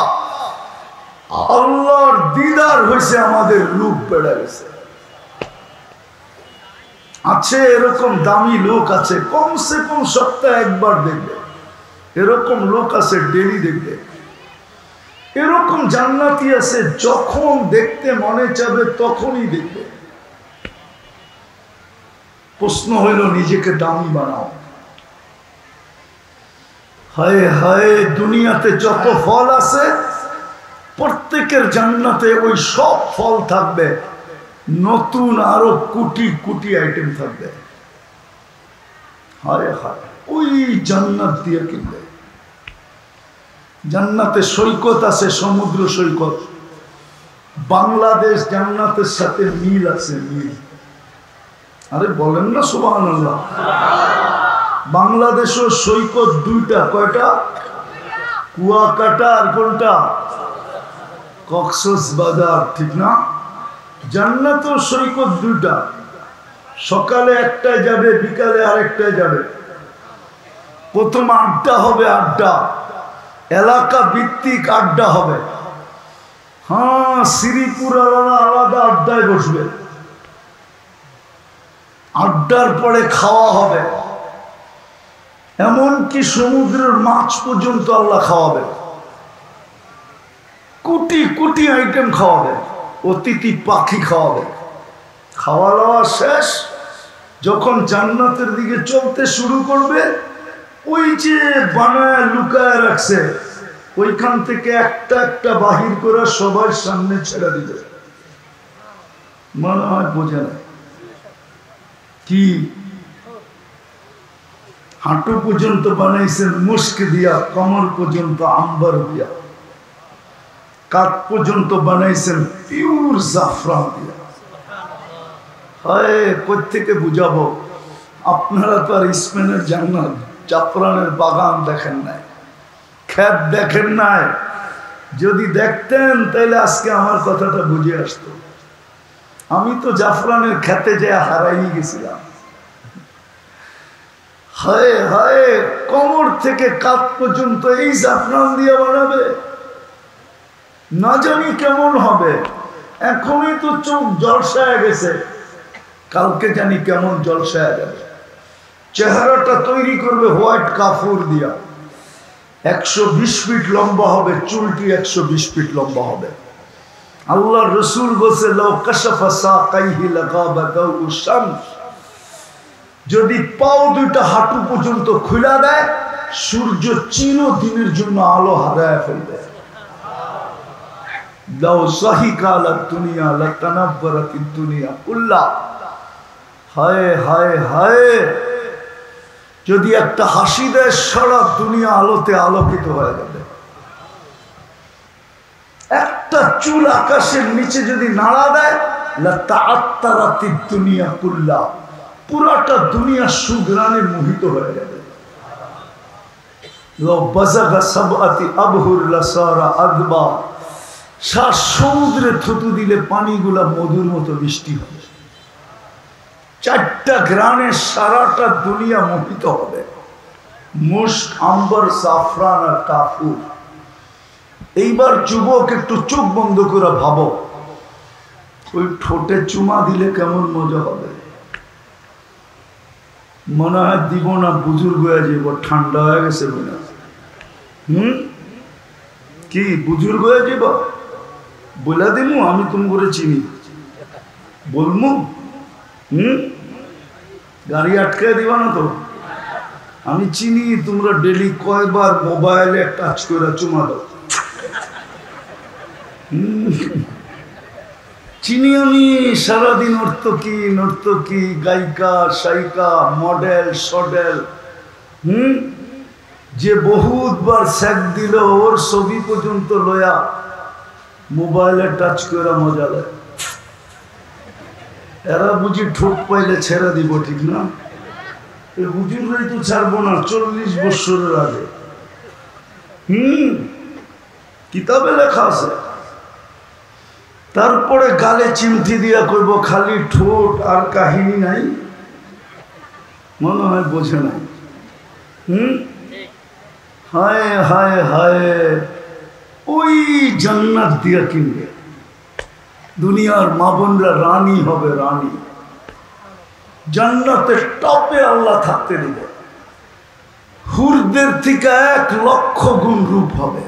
Speaker 1: আল্লাহর দিদার হয়েছে, আমাদের রূপ বেড়ে গেছে। আছে এরকম দামি লোক আছে, কমসে কম সপ্তাহে একবার দেখবে, এরকম লোক আছে ডেলি দেখবে। এরকম জান্নাতি আছে যখন দেখতে মনে চাবে তখনই দেখবে। প্রশ্ন হইল নিজেকে দামি বানাও। হায় হায়, দুনিয়াতে যত ফল আছে প্রত্যেকের জান্নাতে ওই সব ফল থাকবে, নতুন আরো কোটি কোটি আইটেম থাকবে। হায় হায়, ওই জান্নাত দিয়ে কিনবে। জান্নাতে সৈকত আছে, সমুদ্র সৈকত। বাংলাদেশ জান্নাতের সাথে মিল আছে, মিল। আরে বলেন না সুবহানাল্লাহ। বাংলাদেশের সৈকত 2টা, কয়টা? কুয়াকাটা আর কোনটা? কক্সবাজার, ঠিক না? জান্নাতের সৈকত 2টা, সকালে একটায় যাবে, বিকালে আরেকটায় যাবে। প্রথম আড্ডা হবে, আড্ডা এলাকা ভিত্তিক আড্ডা হবে। হ্যাঁ, শ্রীপুর আলাদা আড্ডায় বসবে, আড্ডার পরে খাওয়া হবে, এমনকি সমুদ্রের মাছ পর্যন্ত আল্লাহ খাওয়াবে, কোটি কোটি আইটেম খাওয়াবে, অতিথি পাখি খাওয়াবে। খাওয়া দাওয়া শেষ, যখন জান্নাতের দিকে চলতে শুরু করবে, ওই যে বানায় লুকায় রাখছে ওইখান থেকে একটা একটা বাহির করে সবার সামনে ছেড়ে দিবে। মনে হয় বোঝে না কি? হাঁটু পর্যন্ত বানাইছেন মুস্ক দিয়া, কমর পর্যন্ত আম্বার দিয়া, কাঁধ পর্যন্ত বানাইছেন পিওর জাফরান দিয়া। হয় কোত্থেকে বুঝাবো? আপনারা তো আর স্পেনের জান্নাত জাফরানের বাগান দেখেন নাই, ক্ষেত দেখেন নাই। যদি দেখতেন তাহলে আজকে আমার কথাটা বুঝে আসতো। আমি তো জাফরানের খেতে যেয়ে হারাই গেছিলাম। হায় হায়, কোমর থেকে কাঁধ পর্যন্ত এই জাফরান দিয়ে বানাবে, না জানি কেমন হবে। এখনই তো চোখ জলসায় গেছে, কালকে জানি কেমন জলসায় যাবে। চেহারাটা তৈরি করবে হোয়াইট কাপড় দিয়া, 120 ফিট লম্বা হবে, চুলটি 120 ফিট লম্বা হবে। আল্লাহ রসুল বলছে, লাউ কাশাফা সাকাইহি লাগাবা দাউ শামস, যদি পাও দুইটা হাঁটু পর্যন্ত খুলে দেয়, সূর্য চিরদিনের জন্য আলো হারায় ফেলবে। লাউ সাহিকা আলা দুনিয়া লাতানাব্বারাতিদ দুনিয়া কুল্লা। হায় হায় হায়, যদি একটা হাসি দেয়, সারা দুনিয়া আলোতে আলোকিত হয়ে যাবে। একটা চুল আকাশের নিচে যদি নাড়া দেয়, লাতাআত্তারাতিদ দুনিয়া কুল্লা, পুরাটা দুনিয়া সুঘ্রাণে মোহিত হয়ে যাবে। লাউ বাযাগা সাবআতি আবহুর লাসারা আদবা, সাত সমুদ্রে থুতু দিলে পানিগুলা মধুর মতো বৃষ্টি হবে। 4টা গ্রানে সারাটা দুনিয়া মোহিত হবে। মুস্ক, আম্বার, জাফরান আর কাফুর। এইবার যুবক একটু চোখ বন্ধ করে ভাবো, ওই ঠোঁটে চুমা দিলে কেমন মজা হবে। মনে হয় দিব না, বুজুর্গ হয়ে যাব, ঠান্ডা হয়ে গেছে বলে। কি বুজুর্গ হয়ে যাব? বলে দিমু আমি তুমি করে চিনি, বলমু। গাড়ি আটকে দিবা না তো? আমি চিনি, তোমরা ডেলি কয়বার মোবাইলে টাচ করে চুমা দাও। চিনি আমি, সারাদিন নর্তকী, গায়িকা, সায়িকা, মডেল, সডেল, যে বহুতবার স্যাক দিল, ওর ছবি পর্যন্ত লয়া মোবাইলে টাচ করে মজা দেয়। এরা বুঝি ঠোঁট পাইলে ছেড়ে দিব, ঠিক না? এই হুজুররাই তো ছাড়বো না 40 বছরের আগে। কিতাবে লেখা আছে। তারপরে গালে চিমটি দিয়া কইব খালি ঠোঁট, আর কাহিনী নাই। মনে হয় বোঝে নাই। হায় হায় হায়, ওই জান্নাত দিয়া কিনবে। দুনিয়ার মা বোনরা রানী হবে, রানী। জান্নাতের টপে আল্লাহ থাকতে দিবে। হুরদের থেকে 1 লক্ষ গুণ রূপ হবে।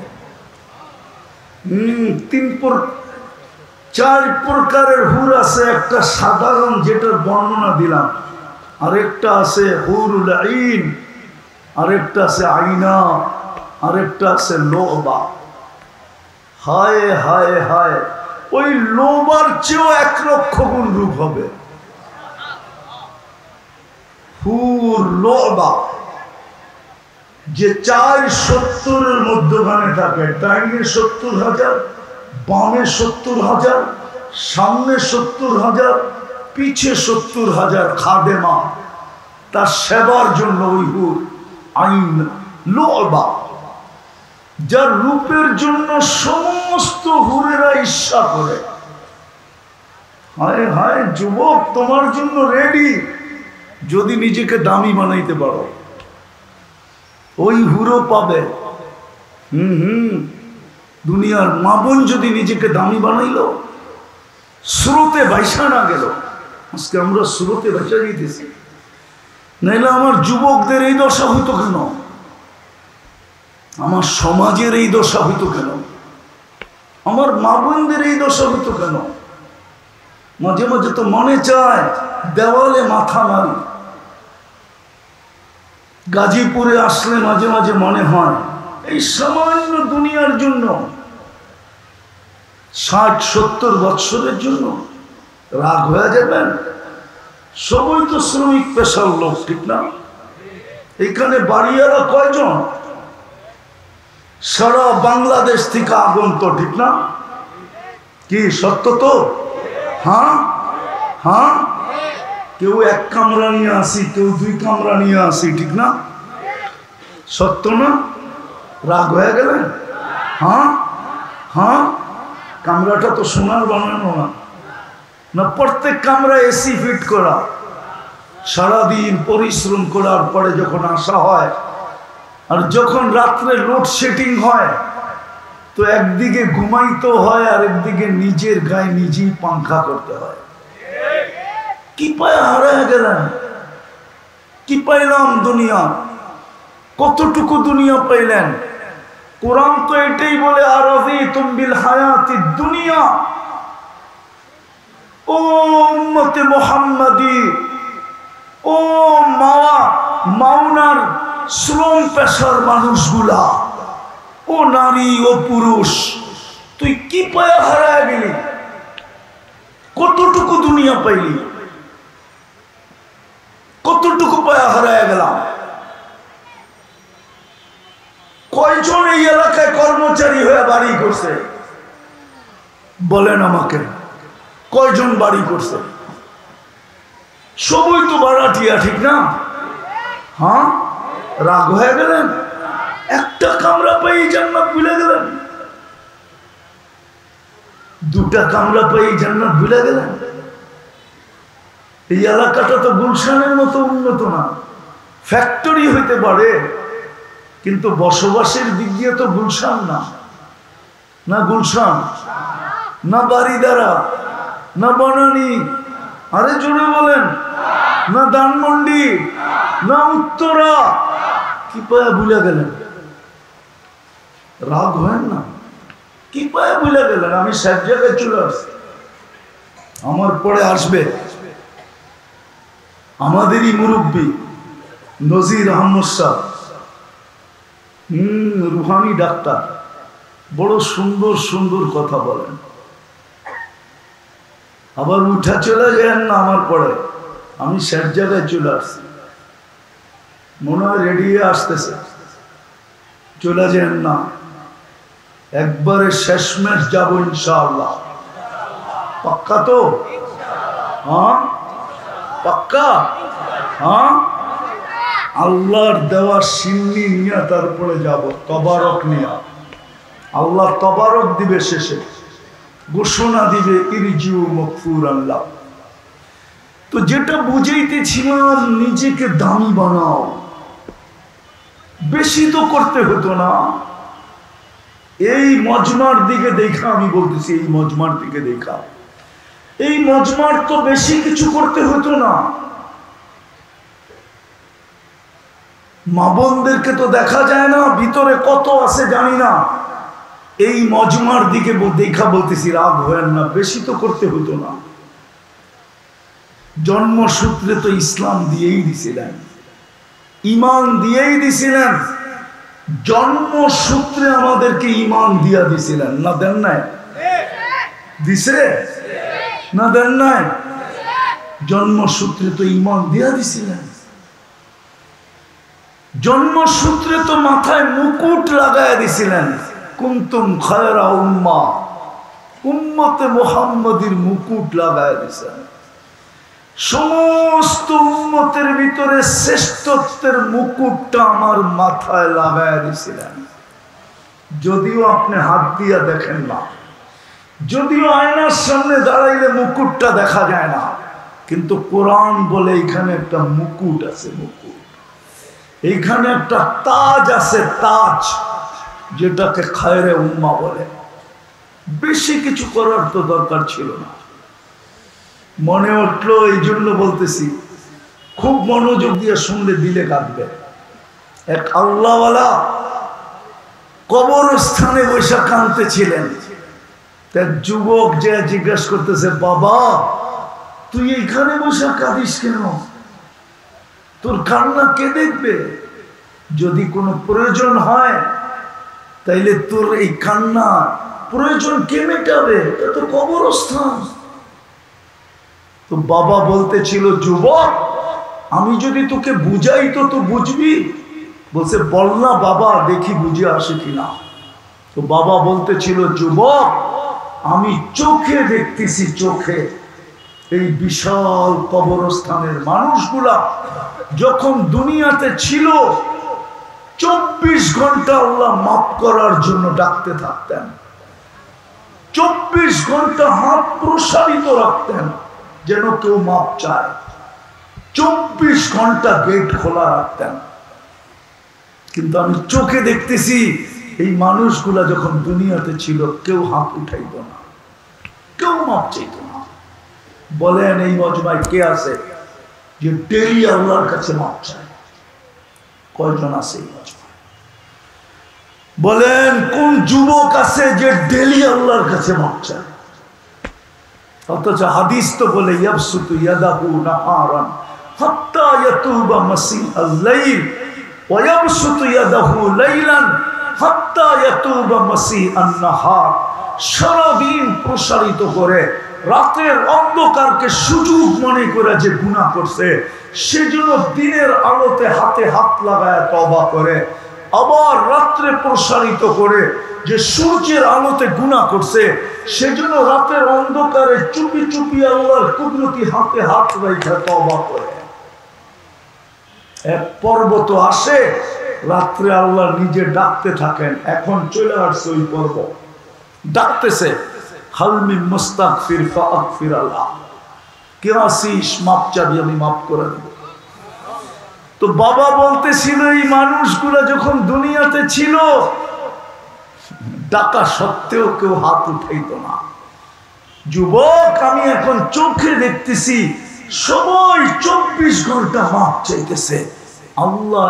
Speaker 1: 4 প্রকারের হুর আছে। একটা সাধারণ, যেটার বর্ণনা দিলাম, আরেকটা আছে হুরুল আইন, আরেকটা আছে আইনা, আরেকটা আছে লোবা। হায় হায় হায়, ওই লোবার চেয়েও 1 লক্ষ গুণ রূপ হবে। হুর লোবা, যে 470-এর মধ্যখানে থাকে। ডাইনে 70,000, বামে 70,000, সামনে 70,000, পিছে 70,000 খাদেমা তার সেবার জন্য। ওই হুর আইন লোবা, যার রূপের জন্য সমস্ত হুরেরা ঈর্ষা করে। হায় হায় যুবক, তোমার জন্য রেডি, যদি নিজেকে দামি বানাইতে পারো। ওই হুরও পাবে। দুনিয়ার মা বোন যদি নিজেকে দামি বানাইল, স্রোতে ভাইসা না গেল। আজকে আমরা স্রোতে ভাইসা যেতেছি, নাইলে আমার যুবকদের এই দশা হইতো কেন? আমার সমাজের এই দশা হইতো কেন? আমার মা বোনদের এই দশা হইতো কেন? মাঝে মাঝে তো মনে চায় দেওয়ালে মাথা মারি। গাজীপুরে আসলে মাঝে মাঝে মনে হয় এই সামান্য দুনিয়ার জন্য, 60-70 বৎসরের জন্য রাগ হয়ে যাবেন। সবাই তো শ্রমিক পেশার লোক, ঠিক না? এখানে বাড়িওয়ালা কয়জন? সারা বাংলাদেশ থেকে আগন্ত, ঠিক না? কি সত্য তো? হ্যাঁ হ্যাঁ, কেউ এক কামরা নিয়ে আসি, কেউ দুই কামরা নিয়ে আসি, ঠিক না? সত্য না? রাগ হয়ে গেলেন? হ্যাঁ হ্যাঁ, কামরাটা তো সোনার বানানো না, না প্রত্যেক কামরা এসি ফিট করা। সারাদিন পরিশ্রম করার পরে যখন আসা হয়, আর যখন রাত্রে লোডশেডিং হয়, তো একদিকে ঘুমাইতে হয় আর একদিকে নিজের গায়ে নিজেই পাংখা করতে হয়। কি পায় হারায় গেলেন? কি পাইলাম দুনিয়া? কতটুকু দুনিয়া পাইলেন? কোরআন তো এটাই বলে, আরাযীতুম বিল হায়াতিদ দুনিয়া। ও উম্মতে মুহাম্মাদি, ও মাওনার শ্রম পেশার মানুষগুলা, ও নারী ও পুরুষ, তুই কি পায়া হারায় গেলি? কতটুকু দুনিয়া পাইলি? কতটুকু পায়া হারায় গেলাম? কয়জন এই এলাকায় কর্মচারী হয়ে বাড়ি করছে? বলেন আমাকে, কয়জন বাড়ি করছে? সবই তো ভাড়াটিয়া, ঠিক না? হ্যাঁ, রাগ হয়ে গেলেন? একটা কামরা পাই জান্নাত ভুলে গেলেন, দুটা কামরা পাই জান্নাত ভুলে গেলেন। এই এলাকাটা তো গুলশানের মতো উন্নত না, ফ্যাক্টরি হইতে পারে, কিন্তু বসবাসের দিক দিয়ে তো গুলশান না। না গুলশান, না বাড়িদারা, না বনানী, আরে জোরে বলেন, না ধানমন্ডি, না উত্তরা। কি পায়া ভুলে গেলেন? রাগ হয় না? কি পায়া ভুলে গেলেন? আমি সব জায়গায় চলে আসছি, আমার পরে আসবে আমাদেরই মুরব্বী নজির আহমদ সাহেব, রুহানি ডাক্তার, বড় সুন্দর সুন্দর কথা বলেন। আবার উঠা চলে যান না আমার পরে, আমি সব জায়গায় চলে আসছি, মনে হয় রেডিয়ে আসতেছে, চলে যান না, একবারে শেষমেশ যাবো ইনশাআল্লাহ। পাক্কা তো? হ্যাঁ পাক্কা? হ্যাঁ, আল্লাহর দেওয়া সিন্নি নিয়ে তারপরে যাব, তবারক নিয়ে। আল্লাহ তবারক দিবে, শেষে ঘোষণা দিবে ইরজিউ মাগফুরান লাক। তো যেটা বুঝাইতেছিলাম, নিজেকে দামি বানাও, বেশি তো করতে হতো না। এই মজমার দিকে দেখা, আমি বলতেছি এই মজমার দিকে দেখা, এই মজমার তো বেশি কিছু করতে হতো না। মা বোনদেরকে তো দেখা যায় না, ভিতরে কত আছে জানি না। এই মজমার দিকে দেখা বলতেছি, রাগ হয়েন না, বেশি তো করতে হতো না। জন্মসূত্রে তো ইসলাম দিয়েই দিছিলেন, ইমান দিয়েই দিছিলেন, জন্মসূত্রে আমাদেরকে ইমান দিয়া দিছিলেন, না দেন নাই? দিছে না দেন নাই? জন্মসূত্রে তো ইমান দিয়া দিছিলেন, জন্মসূত্রে তো মাথায় মুকুট লাগায় দিছিলেন, কুনতুম খায়রা উম্মাহ, উম্মতে মুহাম্মাদির মুকুট লাগায় দিছেন। সমস্ত উম্মতের ভিতরে শ্রেষ্ঠত্বের মুকুটটা আমার মাথায় লাগায় দিছিলেন। যদিও আপনি হাত দিয়া দেখেন না, যদিও আয়নার সামনে দাঁড়াইলে মুকুটটা দেখা যায় না, কিন্তু কোরআন বলে এখানে একটা মুকুট আছে, মুকুট, এইখানে একটা তাজ আছে, তাজ, যেটাকে খায়রে উম্মাহ বলে। বেশি কিছু করার তো দরকার ছিল না। মনে উঠলো, এই জন্য বলতেছি, খুব মনোযোগ দিয়ে শুনলে দিলে কাঁদবে। এক আল্লাহওয়ালা কবরস্থানে বসে কাঁদতেছিলেন, তার যুবক যে জিজ্ঞেস করতেছে, বাবা তুই এইখানে বসে কাঁদিস কেন? তোর কান্না কে দেখবে? যদি কোনো প্রয়োজন হয় তাইলে তোর এই কান্না প্রয়োজন কে মেটাবে? এটা তো কবরস্থান। তো বাবা বলতেছিল, যুবক আমি যদি তোকে বুঝাই তো তুই বুঝবি? বলছে বল না বাবা, দেখি বুঝে আসে কিনা। তো বাবা বলতেছিল, যুবক আমি চোখে দেখতেছি, চোখে এই বিশাল কবরস্থানের মানুষগুলা যখন দুনিয়াতে ছিল 24 ঘন্টা আল্লাহ মাফ করার জন্য ডাকতে থাকতেন, 24 ঘন্টা হাত প্রসারিত রাখতেন যেন কেউ মাফ চায়, 24 ঘন্টা গেট খোলা রাখতেন। কিন্তু আমি চোখে দেখতেছি এই মানুষগুলা যখন দুনিয়াতে ছিল কেউ হাত উঠাইত না, কেউ মাফ চাইত না। বলেন এই মজমায় কে আছে যে ডেলি আল্লাহর কাছে মাফ চায়? কয়জন আছে এই মজমায়? বলেন কোন যুবক আছে যে ডেলি আল্লাহর কাছে মাফ চায়? অথচ হাদিস তো বলে ইয়াবসুতু ইয়াদাহু নাহারান হাত্তা ইয়াতুবা মাসিআল লাইল ওয়া ইয়াবসুতু ইয়াদাহু লাইলান হাত্তা ইয়াতুবা মাসিআন নাহার। সারা দিন প্রসারিত করে, রাতের অন্ধকারকে সুযোগ মনে করে যে গুনাহ করছে সেজন্য দিনের আলোতে হাতে হাত লাগায় তওবা করে, আবার রাত্রে প্রসারিত করে যে সূর্যের আলোতে গুনাহ করছে সেজন্য রাতের অন্ধকারে চুপি চুপি আল্লাহর কুদরতি হাতে হাত রেখে তওবা করে। এক পর্ব তো আসে রাত্রে আল্লাহ নিজে ডাকতে থাকেন, এখন চলে আসছে ওই পর্ব, ডাকতেছে হালমি মুস্তাগফির ফাগফির আল্লাহ, কে আসিস মাপ চাবি আমি মাফ করে দেব। তো বাবা বলতেছিল এই মানুষগুলা যখন দুনিয়াতে ছিল ডাকা সত্ত্বেও কেউ হাত উঠাইত না। যুবক আমি এখন চোখে দেখতেছি সবাই 24 ঘন্টা মাপ চাইতেছে, আল্লাহ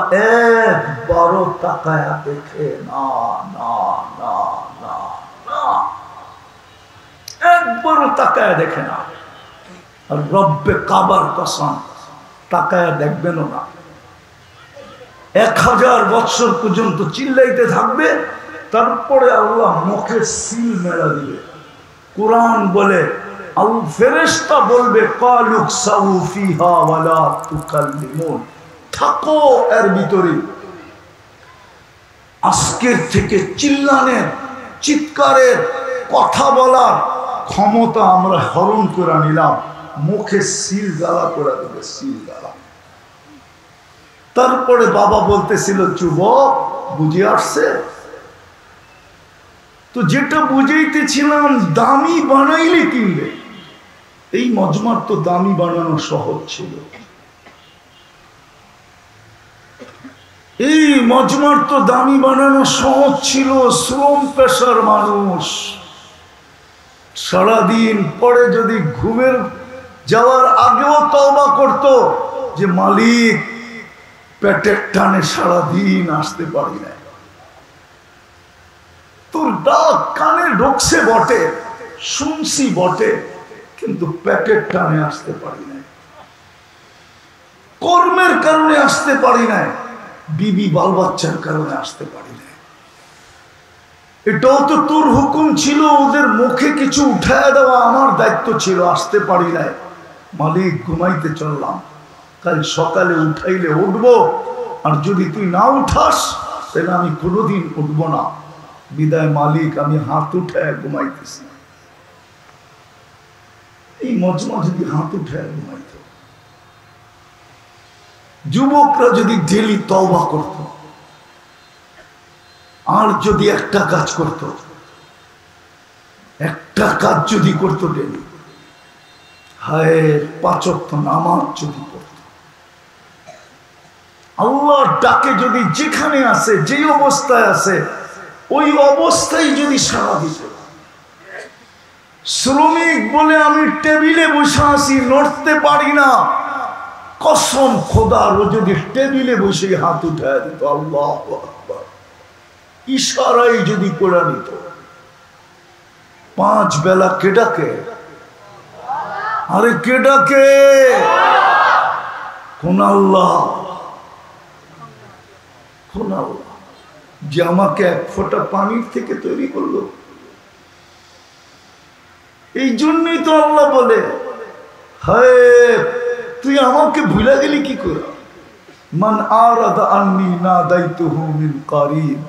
Speaker 1: একবারও তাকায়া দেখে না, না না না না, একবারও তাকায়া দেখে না। আর রব্বে কাবার কসম তাকায়া দেখবেনও না। 1000 বছর পর্যন্ত চিল্লাইতে থাকবে, তারপরে আল্লাহ মুখে সিল মেরা দিবে। কুরআন বলে আল ফেরেশতা বলবে কালুক সাউ ফিহা ওয়ালা তুকাল্লিমুন, থাকো এর ভিতরে। আজকের থেকে চিল্লানের, চিৎকারের, কথা বলার ক্ষমতা আমরা হরণ করে নিলাম, মুখে সিল গালা করে দেবে, সিল গালা। তারপরে বাবা বলতেছিল যুবক বুঝে আসছে তো? যেটা বুঝাইতেছিলাম দামি বানাইলে কিনবে, এই মজমার তো দামি বানানো সহজ ছিল। এই মজমার তো দামি বানানো সহজ ছিল। শ্রম পেশার মানুষ সারাদিন পরে যদি ঘুমের যাওয়ার আগেও তওবা করত যে মালিক পেটের টানে সারাদিন আসতে পারি না, তোর ডাক কানে ঢুকছে বটে, শুনছি বটে, কিন্তু পেটের টানে আসতে পারি না, কর্মের কারণে আসতে পারি না, বিবি বাল বাচ্চার কারণে আসতে পারি না। এটাও তো তোর হুকুম ছিল, ওদের মুখে কিছু উঠায় দেওয়া আমার দায়িত্ব ছিল, আসতে পারি না। মালিক ঘুমাইতে চললাম, কাল সকালে উঠাইলে উঠবো, আর যদি তুই না উঠাস তাহলে আমি কোনোদিন উঠবো না। বিদায় মালিক আমি হাত উঠায় ঘুমাইতেছি। এই মজমা যদি হাত উঠায় ঘুমাইত, যুবকরা যদি ডেলি তওবা করত, আর যদি একটা কাজ করত, একটা কাজ যদি করত ডেলি, হায় 5 ওয়াক্ত নামাজ যদি পড়ত, আল্লাহর ডাকে যদি যেখানে আছে, যেই অবস্থায় আছে ওই অবস্থায় যদি সাড়া দিত। শ্রমিক বলে আমি টেবিলে বসে আছি, নড়তে পারি না, কসম খোদার ও যদি টেবিলে বসে হাত উঠায় দিত, আল্লাহু আকবার, ইশারায় যদি করে নিত, 5 বেলা কে ডাকে? আরে কে ডাকে? কোন আল্লাহ? কোন আল্লাহ যে আমাকে 1 ফোঁটা পানির থেকে তৈরি করলো? এই জন্যই তো আল্লাহ বলে, হায় তুই আমাকে ভুলে গেলি কি করে? মান আরাদা আন্নি নাদাইতুহু মিন কারিব।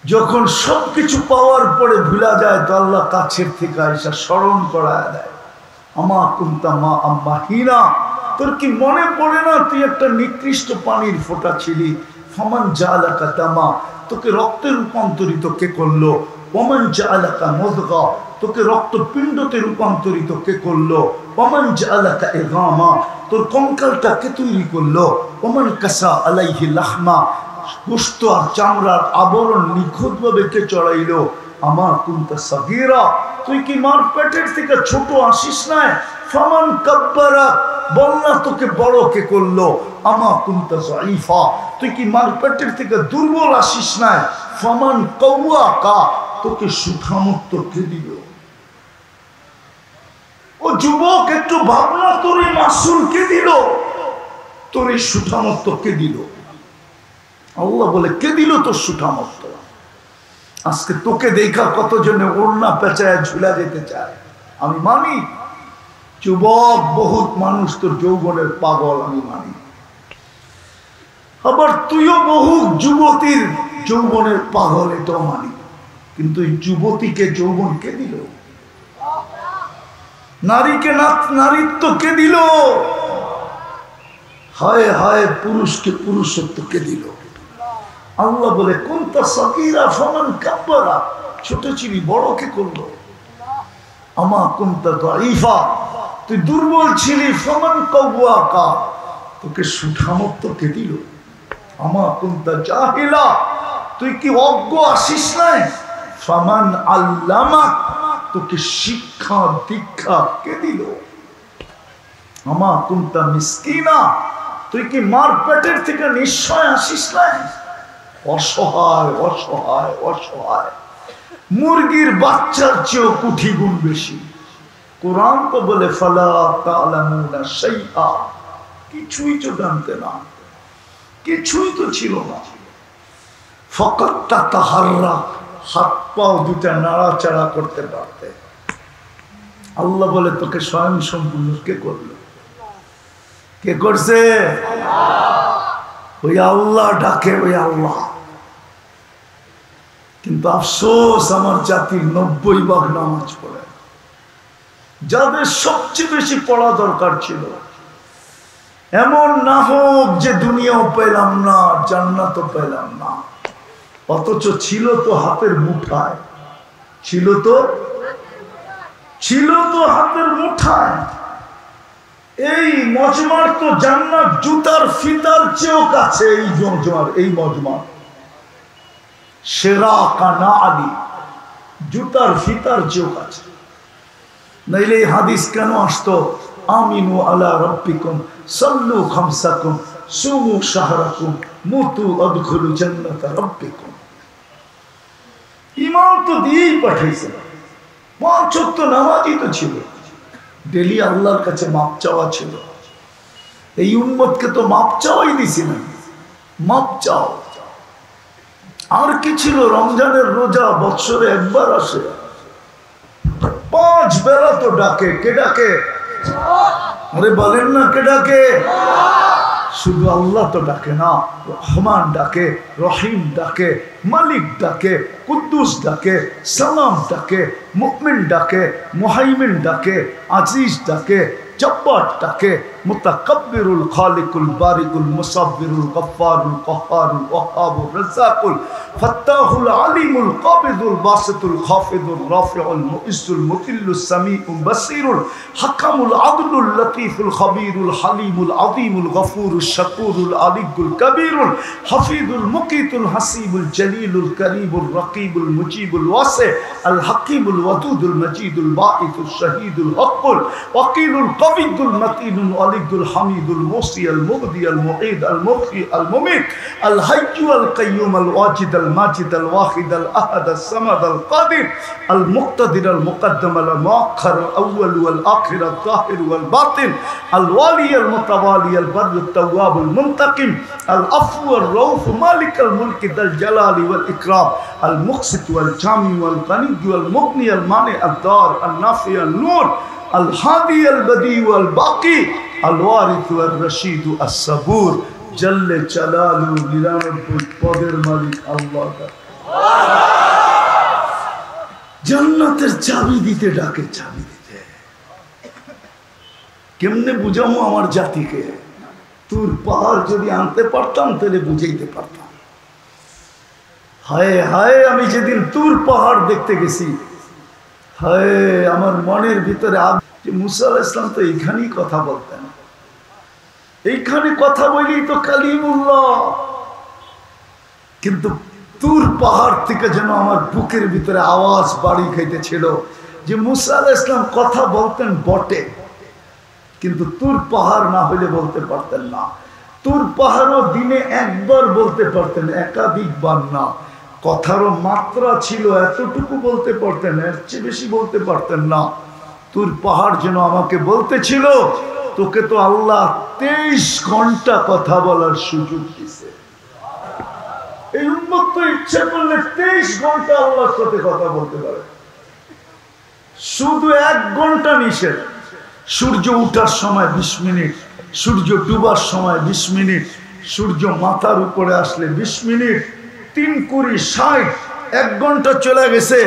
Speaker 1: যখন সবকিছু পাওয়ার পরে ভুলা যায় তো আল্লাহ কাছের থেকে আইসা স্মরণ করায় দেয়। আমা কুনতা মা আম্মা হিনা, তোর কি মনে পড়ে না তুই একটা নিকৃষ্ট পানির ফোঁটা ছিলি? ফামান জাআলাকা দামা, তোকে রক্তে রূপান্তরিত কে করলো? ওমান জাআলাকা মুদগা, তোকে রক্তপিণ্ডতে রূপান্তরিত কে করলো? ওমান জাআলাকা ইযামা, তোর কঙ্কালটা কে তৈরি করলো? ওমান কাসা আলাইহি লাহমা, গোশত আর চামড়ার আবরণ নিখুঁতভাবে কে চড়াইলো? আমা কুনতা সাগীরা, তুই কি মার পেটের থেকে ছোট আসিস নাই? ফামান কাব্বারা, বলনা তোকে বড় কে করলো? আমা কুনতা যায়ীফা, তুই কি মার পেটের থেকে দুর্বল আসিস নাই? ফামান কাওয়াকা, তোকে সুঠামত্ব কে দিল? ও যুবক, একটু ভাবনা, তোর এই মাসুল কে দিল? তোর এই সুঠামত্ব কে দিল? আল্লাহ বলে, কে দিল তোর সুঠামত্ব? আজকে তোকে দেখা কতজনে ওড়না পেঁচায় ঝুলা যেতে চায়, আমি মানি। যুবক, বহুত মানুষ তোর যৌবনের পাগল, আমি মানি। আবার তুইও বহু যুবতীর যৌবনের পাগল, এটাও মানি। কিন্তু এই যুবতীকে যৌবন কে দিল? নারীকে নারীত্ব কে দিল? হায় হায়, পুরুষকে পুরুষত্ব কে দিল? আল্লাহ বলে, কুনতা সাগীরা ফামান কাব্বারা, ছোট ছিলি, বড় কে করলো? আমা কুনতা যায়ীফা, তুই দুর্বল ছিলি, ফামান কাওয়াকা, তোকে সুঠামত্ব কে দিল? আমা কুনতা জাহিলা, তুই কি অজ্ঞ আসিস নাই? ফামান আল্লামাক, তোকে শিক্ষা দীক্ষা কে দিল? আমা কুনতা মিসকিনা, তুই কি মার পেটের থেকে নিশ্চয় আসিস নাই? অসহায় অসহায় অসহায়, মুরগির বাচ্চার চেয়েও কোটি গুণ বেশি। কোরআন তো বলে, ফালা তা'লামুনা শাইআ, কিছুই তো জানতে না, কিছুই তো ছিল না। ফাকাত তাতাহাররা, হাত পাও দুটা নাড়াচাড়া করতে পারতে। আল্লাহ বলে, তোকে স্বয়ং সম্পূর্ণ কে করলো? কে করছে? ওই আল্লাহ ডাকে, ওই আল্লাহ। কিন্তু আফসোস, আমার জাতির 90% নামাজ পড়ে, যাদের সবচেয়ে বেশি পড়া দরকার ছিল। এমন না হোক যে দুনিয়াও পেলাম না, জান্নাতও পেলাম না, অথচ ছিল তো হাতের মুঠায়, ছিল তো হাতের মুঠায়। এই মজমার তো জান্নাত জুতার ফিতার চেয়েও কাছে। এই মজমার সেরা কানা আলী, জুতার ফিতার চেয়েও কাছে। নাইলে এই হাদিস কেন আসতো? আমিনু আলা রাব্বিকুম সাল্লু খামসাকুম সুমু শাহরাকুম মুতু আদখুলু জান্নাতা রাব্বিকুম। ইমাম তো দিয়েই পাঠাইছে, 5 ওয়াক্ত নামাজই তো ছিল, ডেলি আল্লাহর কাছে মাপ চাওয়া ছিল। এই উম্মতকে তো মাপ চাওয়াই দিছিলেন, মাপ চাও। আর কি ছিল? রমজানের রোজা বৎসরে একবার আসে, 5 বেলা তো ডাকে। কে ডাকে? আরে বলেন না, কে ডাকে? শুধু আল্লাহ তো ডাকে না, রহমান ডাকে, রহিম ডাকে, মালিক ডাকে, কুদ্দুস ডাকে, সালাম ডাকে, মুমিন ডাকে, মুহাইমিন ডাকে, আজিজ ডাকে, জব্বার ডাকে, মুতাকাব্বিরুল খালিকুল বারিকুল মুসাব্বিরুল গফফারুল কহ্হারুল ওয়াহ্হাবুর রাজ্জাকুল ফাত্তাহুল আলিমুল কাবিদুল বাসিতুল খাফিদুর রাফিউল মুইজ্জুল মুতিল্লুস সামিউল বাসীরুল হাকামুল আদলুল লতীফুল খবীরুল হালিমুল আযীমুল গফুরুশ শাকুরুল আলিয়ুল কবীরুল হাফিজুল মুকিতুল হাসিবুল জলিলুল করিমুল রকিবুল মুজিবুল ওয়াসি আল হাকিমুল ওয়াদুদুল মজিদুল বাঈসুশ শহীদুল হকুল ওয়াকিলুল কবিদুল মতিনুল আলিয়ুল হামিদুল মুসি আল মুগদি আল মুঈদ আল মুখি আল মুমিত আল হাইয়্যু আল কাইয়্যুম আল ওয়াজিদ আল মাজিদ আল ওয়াহিদ আল আহাদ আল সামাদ আল কাদির আল মুক্তাদির আল মুকদ্দম আল মুআখ্খার আল আউয়াল ওয়াল আখির আল যাহির ওয়াল বাতিন আল ওয়ালি আল মুতাওয়ালি আল বার আল তাওয়াব আল মুনতাকিম আল আফু আল রাউফ মালিক আল মুলক আল জালালি ওয়াল ইকরাম আল মুকসিত ওয়াল জামি ওয়াল গনি ওয়াল মুগনি আল মানি আল দার আল নাফি আল নূর আল হাদি আল বদি আল বাকি আল ওয়ারিথ আল রশিদ আস সাবুর জল্লে জালালু 99 পদের মালিক আল্লাহ। জান্নাতের চাবি দিতে ডাকে, চাবি দিতে। কেমনে বুঝামো আমার জাতিকে? তুর পাহাড় যদি আনতে পারতাম তাহলে বুঝাইতে পারতাম। হায় হায়, আমি যেদিন তুর পাহাড় দেখতে গেছি, হায় আমার মনের ভিতরে যে মুসা আলাইহিস সালাম তো এইখানেই কথা বলতেন, এইখানে কথা বলি তো কালিমুল্লাহ। কিন্তু তুর পাহাড় থেকে যেন আমার বুকের ভিতরে আওয়াজ বাড়ি খাইতেছিল যে মুসা আলাইহিস সালাম কথা বলতেন বটে, কিন্তু তুর পাহাড় না হইলে বলতে পারতেন না। তুর পাহাড়ও দিনে একবার বলতে পারতেন, একাধিকবার না। কথারও মাত্রা ছিল, এতটুকু বলতে পারতেন, এর চেয়ে বেশি বলতে পারতেন না। তুর পাহাড় যেন আমাকে বলতেছিল, তোকে তো আল্লাহ 23 ঘন্টা কথা বলার সুযোগ দিছে। এই উম্মত তো ইচ্ছা করলে 23 ঘন্টা আল্লাহর সাথে কথা বলতে পারে। শুধু 1 ঘন্টা নিষেধ। সূর্য উঠার সময় 20 মিনিট, সূর্য ডুবার সময় 20 মিনিট, সূর্য মাথার উপরে আসলে 20 মিনিট, 3 কুড়ি 60, 1 ঘন্টা চলে গেছে।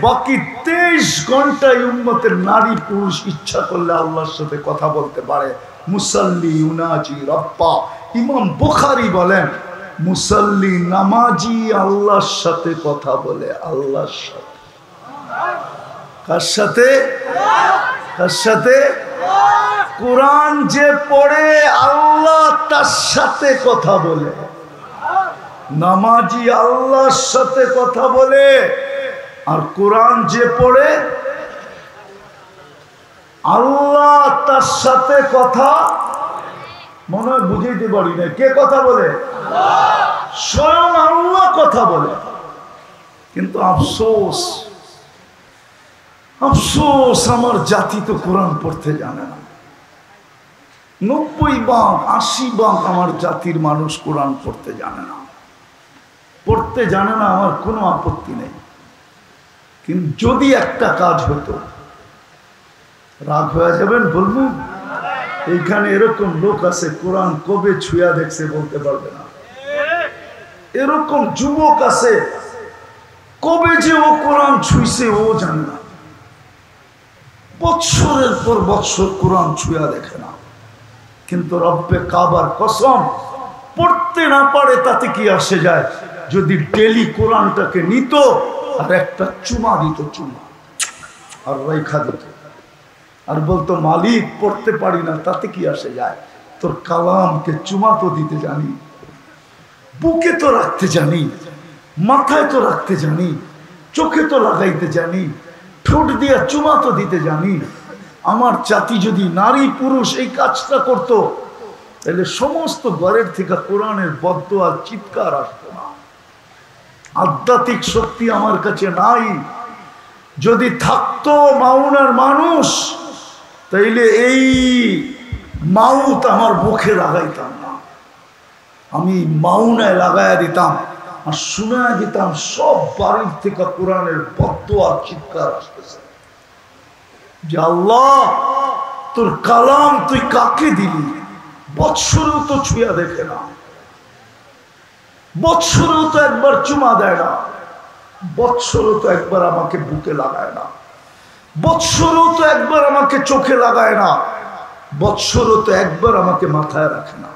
Speaker 1: বাকি 23 ঘন্টায় উম্মতের নারী পুরুষ ইচ্ছা করলে আল্লাহর সাথে কথা বলতে পারে। মুসাল্লি উনাজি রব্বা। ইমাম বুখারী বলেন, মুসাল্লি নামাজি আল্লাহর সাথে কথা বলে। আল্লাহর সাথে। কার সাথে? কার সাথে? কোরআন যে পড়ে আল্লাহ তার সাথে কথা বলে। নামাজি আল্লাহর সাথে কথা বলে, আর কোরআন যে পড়ে আল্লাহ তার সাথে কথা, মনে হয় বুঝাইতে পারি না। কে কথা বলে? স্বয়ং আল্লাহ কথা বলে। কিন্তু আফসোস, আফসোস আমার জাতি তো কোরআন পড়তে জানে না। 90 ভাগ 80 ভাগ আমার জাতির মানুষ কোরআন পড়তে জানে না। পড়তে জানে না, আমার কোনো আপত্তি নেই। কিন্তু যদি একটা কাজ হতো, রাগ হয়ে যাবেন বলবো, এইখানে এরকম লোক আছে কোরআন কবে ছুঁয়া দেখছে বলতে পারবে না। এরকম যুবক আছে কবে যে ও কোরআন ছুঁইছে ও জানে না। বৎসরের পর বৎসর কোরআন ছুঁয়া দেখে না। কিন্তু রব্বে কাবার কসম, পড়তে না পারে তাতে কি আসে যায়? যদি ডেলি কোরআনটাকে নিত আর একটা চুমা দিত, চুমা আর রেখা দিত, আর বলতো মালিক পড়তে পারি না, তাতে কি আসে যায়? তোর কালামকে চুমা তো দিতে জানি, বুকে তো রাখতে জানি, মাথায় তো রাখতে জানি, চোখে তো লাগাইতে জানি, ঠোঁট দিয়া চুমা তো দিতে জানি। আমার জাতি যদি নারী পুরুষ এই কাজটা করত, তাহলে সমস্ত ঘরের থেকে কোরআনের বদদোয়া চিৎকার আসতো না। আধ্যাত্মিক শক্তি আমার কাছে নাই। যদি থাকতো মাউনার মানুষ, তাইলে এই মাউত আমার মুখে লাগাইতাম না। আমি মাউনায় লাগাইয়া দিতাম আর শুনায় দিতাম সব বাড়ির থেকে কোরআনের বদদোয়া চিৎকার আসতেছে যে আল্লাহ তোর কালাম তুই কাকে দিলি? বৎসরেও তো ছুঁয়া দেখে না, বৎসরেও তো একবার চুমা দেয় না, বৎসরেও তো একবার আমাকে বুকে লাগায় না, বৎসরেও তো একবার আমাকে চোখে লাগায় না, বৎসরেও তো একবার আমাকে মাথায় রাখে না।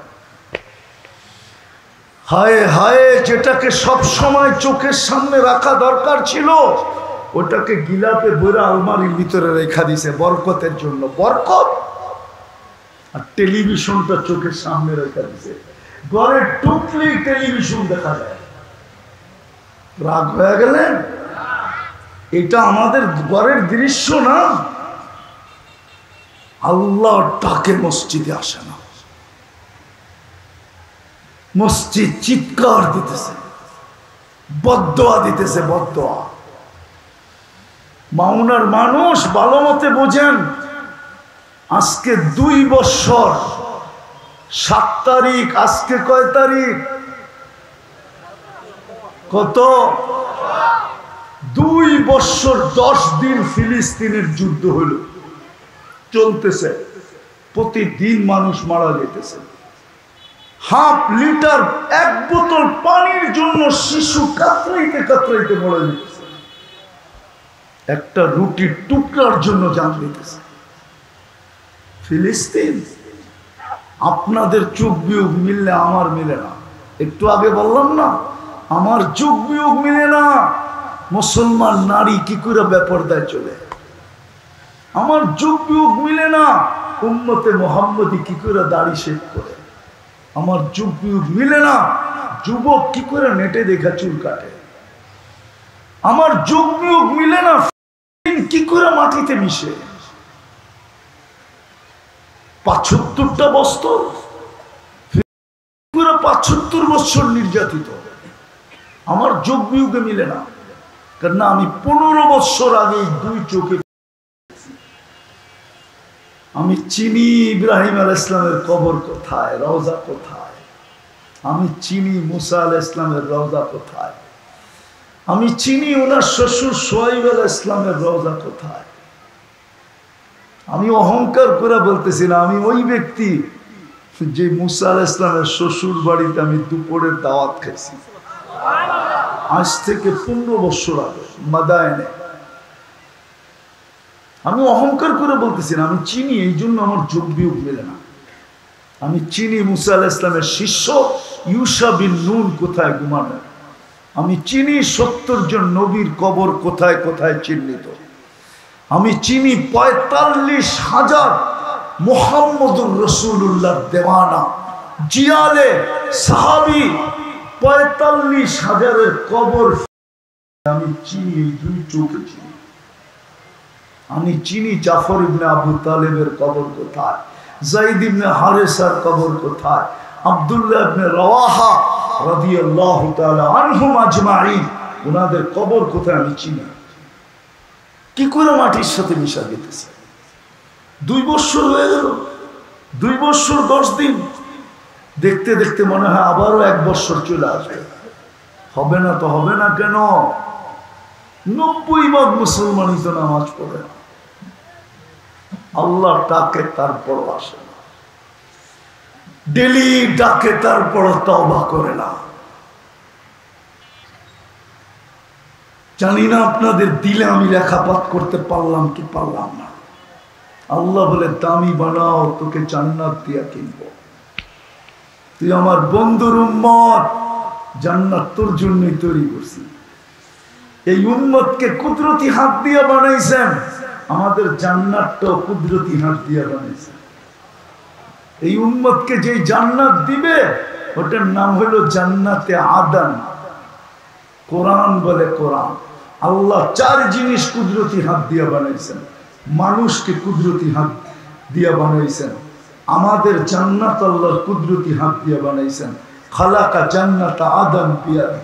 Speaker 1: হায় হায়, যেটাকে সব সময় চোখের সামনে রাখা দরকার ছিল ওটাকে গিলাপে বইরা আলমারির ভিতরে রেখা দিছে বরকতের জন্য, বরকত। আর টেলিভিশনটা চোখের সামনে রেখা দিছে, ঘরে ঢুকলেই টেলিভিশন দেখা যায়। রাগ হয়ে গেলেন? এটা আমাদের ঘরের দৃশ্য না। আল্লাহ ডাকে মসজিদে আসে না, মসজিদ চিৎকার দিতেছে, বদদোয়া দিতেছে, বদদোয়া। মাওনার মানুষ ভালো মতে বোঝেন, আজকে 2 বছর 7 তারিখ, আজকে কয় তারিখ? কত? 2 বছর 10 দিন ফিলিস্তিনের যুদ্ধ হলো। চলতেছে, প্রতিদিন মানুষ মারা যেতেছে। হাফ লিটার 1 বোতল পানির জন্য শিশু কাতরাইতে কাতরাইতে মরে যেতেছে, একটা রুটির টুকরার জন্য জান দিতেছে। ফিলিস্তিন, আপনাদের চোখ বিয়োগ মিললে আমার মিলে না। একটু আগে বললাম না, আমার চোখ বিয়োগ মিলে না। মুসলমান নারী কি করে বেপরদায় চলে, আমার চোখ বিয়োগ মিলে না। উম্মতে মুহাম্মদী কি করে দাড়ি শেভ করে, আমার চোখ বিয়োগ মিলে না। যুবক কি করে নেটে দেখা চুল কাটে, আমার চোখ বিয়োগ মিলে না। কি করে মাটিতে মিশে ৭৫টা বছর, ৭৫ বছর নির্যাতিত, আমার যোগ বিয়োগে মিলে না। কারণ আমি 15 বছর আগে 2 চোখে আমি চিনি ইব্রাহিম আলাইহিস সালামের কবর কোথায়, রওজা কোথায়। আমি চিনি মুসা আলাইহিস সালামের রওজা কোথায়। আমি চিনি ওনার শ্বশুর শুআয়ব আলাইহিস সালামের রওজা কোথায়। আমি অহংকার করে বলতেছি না, আমি ওই ব্যক্তি যে মুসা আলাইহিস সালামের শ্বশুর বাড়িতে আমি দুপুরের দাওয়াত খাইছি আজ থেকে 15 বছর আগে মাদায়েনে। আমি অহংকার করে বলতেছি না, আমি চিনি, এই জন্য আমার যোগ বিয়োগ মেলে না। আমি চিনি মুসা আলাইহিস সালামের শিষ্য ইউশা বিন নুন কোথায় ঘুমানো। আমি চিনি 70 জন নবীর কবর কোথায় কোথায় চিহ্নিত। আমি চিনি ৪৫,০০০ মুহাম্মদুর রাসূলুল্লাহর দেওয়ানা জিয়ালে সাহাবী ৪৫,০০০-এর কবর আমি চিনি, এই 2 চোখে চিনি। আমি চিনি জাফর ইবনে আবু তালেবের কবর কোথায়, যায়েদ ইবনে হারেসার কবর কোথায়, আব্দুল্লাহ ইবনে রাওয়াহা রাদিয়াল্লাহু তাআলা আনহুম আজমাইন ওনাদের কবর কোথায় আমি চিনি। কি করে মাটির সাথে মিশা গেতেছে। 2 বছর হয়ে গেল, 2 বছর 10 দিন। দেখতে দেখতে মনে হয় আবারও 1 বছর চলে আসবে। হবে না তো হবে না কেন? 90% মুসলমানই তো নামাজ পড়ে না, আল্লাহ ডাকে তারপর আসে না, ডেলি ডাকে তারপর তওবা করে না। জানি না আপনাদের দিলে আমি লেখাপাত করতে পারলাম কি পারলাম না। আল্লাহ বলে দামি বানাও, তোকে জান্নাত দিয়া কিনবো। তুই আমার বন্ধুর উম্মত, জান্নাত তোর জন্যই তৈরি করছি। এই উম্মতকে কুদরতি হাত দিয়া বানাইছেন, আমাদের জান্নাতটাও কুদরতি হাত দিয়া বানাইছেন। এই উম্মতকে যে জান্নাত দিবে ওটার নাম হলো জান্নাতে আদন। কোরআন বলে, কোরআন আল্লাহ 4 জিনিস কুদরতি হাত দিয়া বানাইছেন। মানুষকে কুদরতি হাত দিয়া বানাইছেন, আমাদের জান্নাত আল্লাহর কুদরতি হাত দিয়া বানাইছেন। খালাকা জান্নাতা আদম বিয়াদি।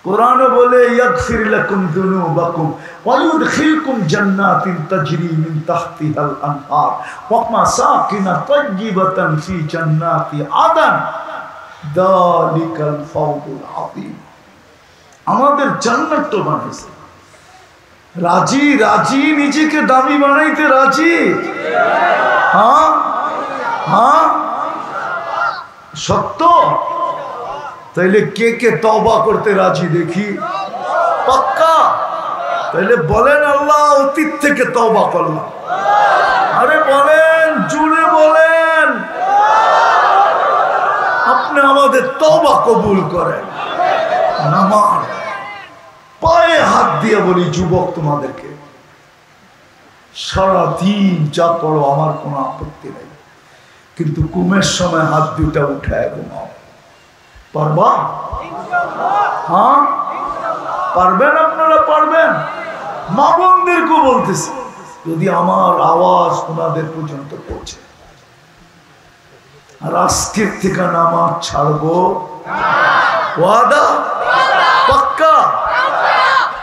Speaker 1: কোরআনে বলে ইয়াগফির লাকুম যুনুবাকুম ওয়া ইউদখিলকুম জান্নাতিন তাজরি মিন তাহতিহাল আনহার ওয়া মাসাকিন তাইয়্যিবাতান ফি জান্নাতি আদন যালিকাল ফাওজুল আযীম। আমাদের জান্নাত তো বানাইছে। রাজি রাজি, নিজেকে দামি বানাইতে রাজি? হ্যাঁ হ্যাঁ, সত্য? তাইলে কে কে তওবা করতে রাজি দেখি? পাক্কা? তাইলে বলেন আল্লাহ অতীত থেকে তওবা করলাম। আরে বলেন, জুড়ে বলেন, আপনি আমাদের তওবা কবুল করেন। নামাজ পায়ে হাত দিয়ে বলি যুবক, তোমাদেরকে সারাদিন যা করো আমার কোনো আপত্তি নেই, কিন্তু ঘুমের সময় হাত 2টা উঠায় ঘুমাও। পারবা? হ্যাঁ পারবেন? আপনারা পারবেন? মা বোনদেরকেও বলতেছি, যদি আমার আওয়াজ ওনাদের পর্যন্ত পৌঁছে, আর আজকের থেকে নামাজ ছাড়বো, ওয়াদা?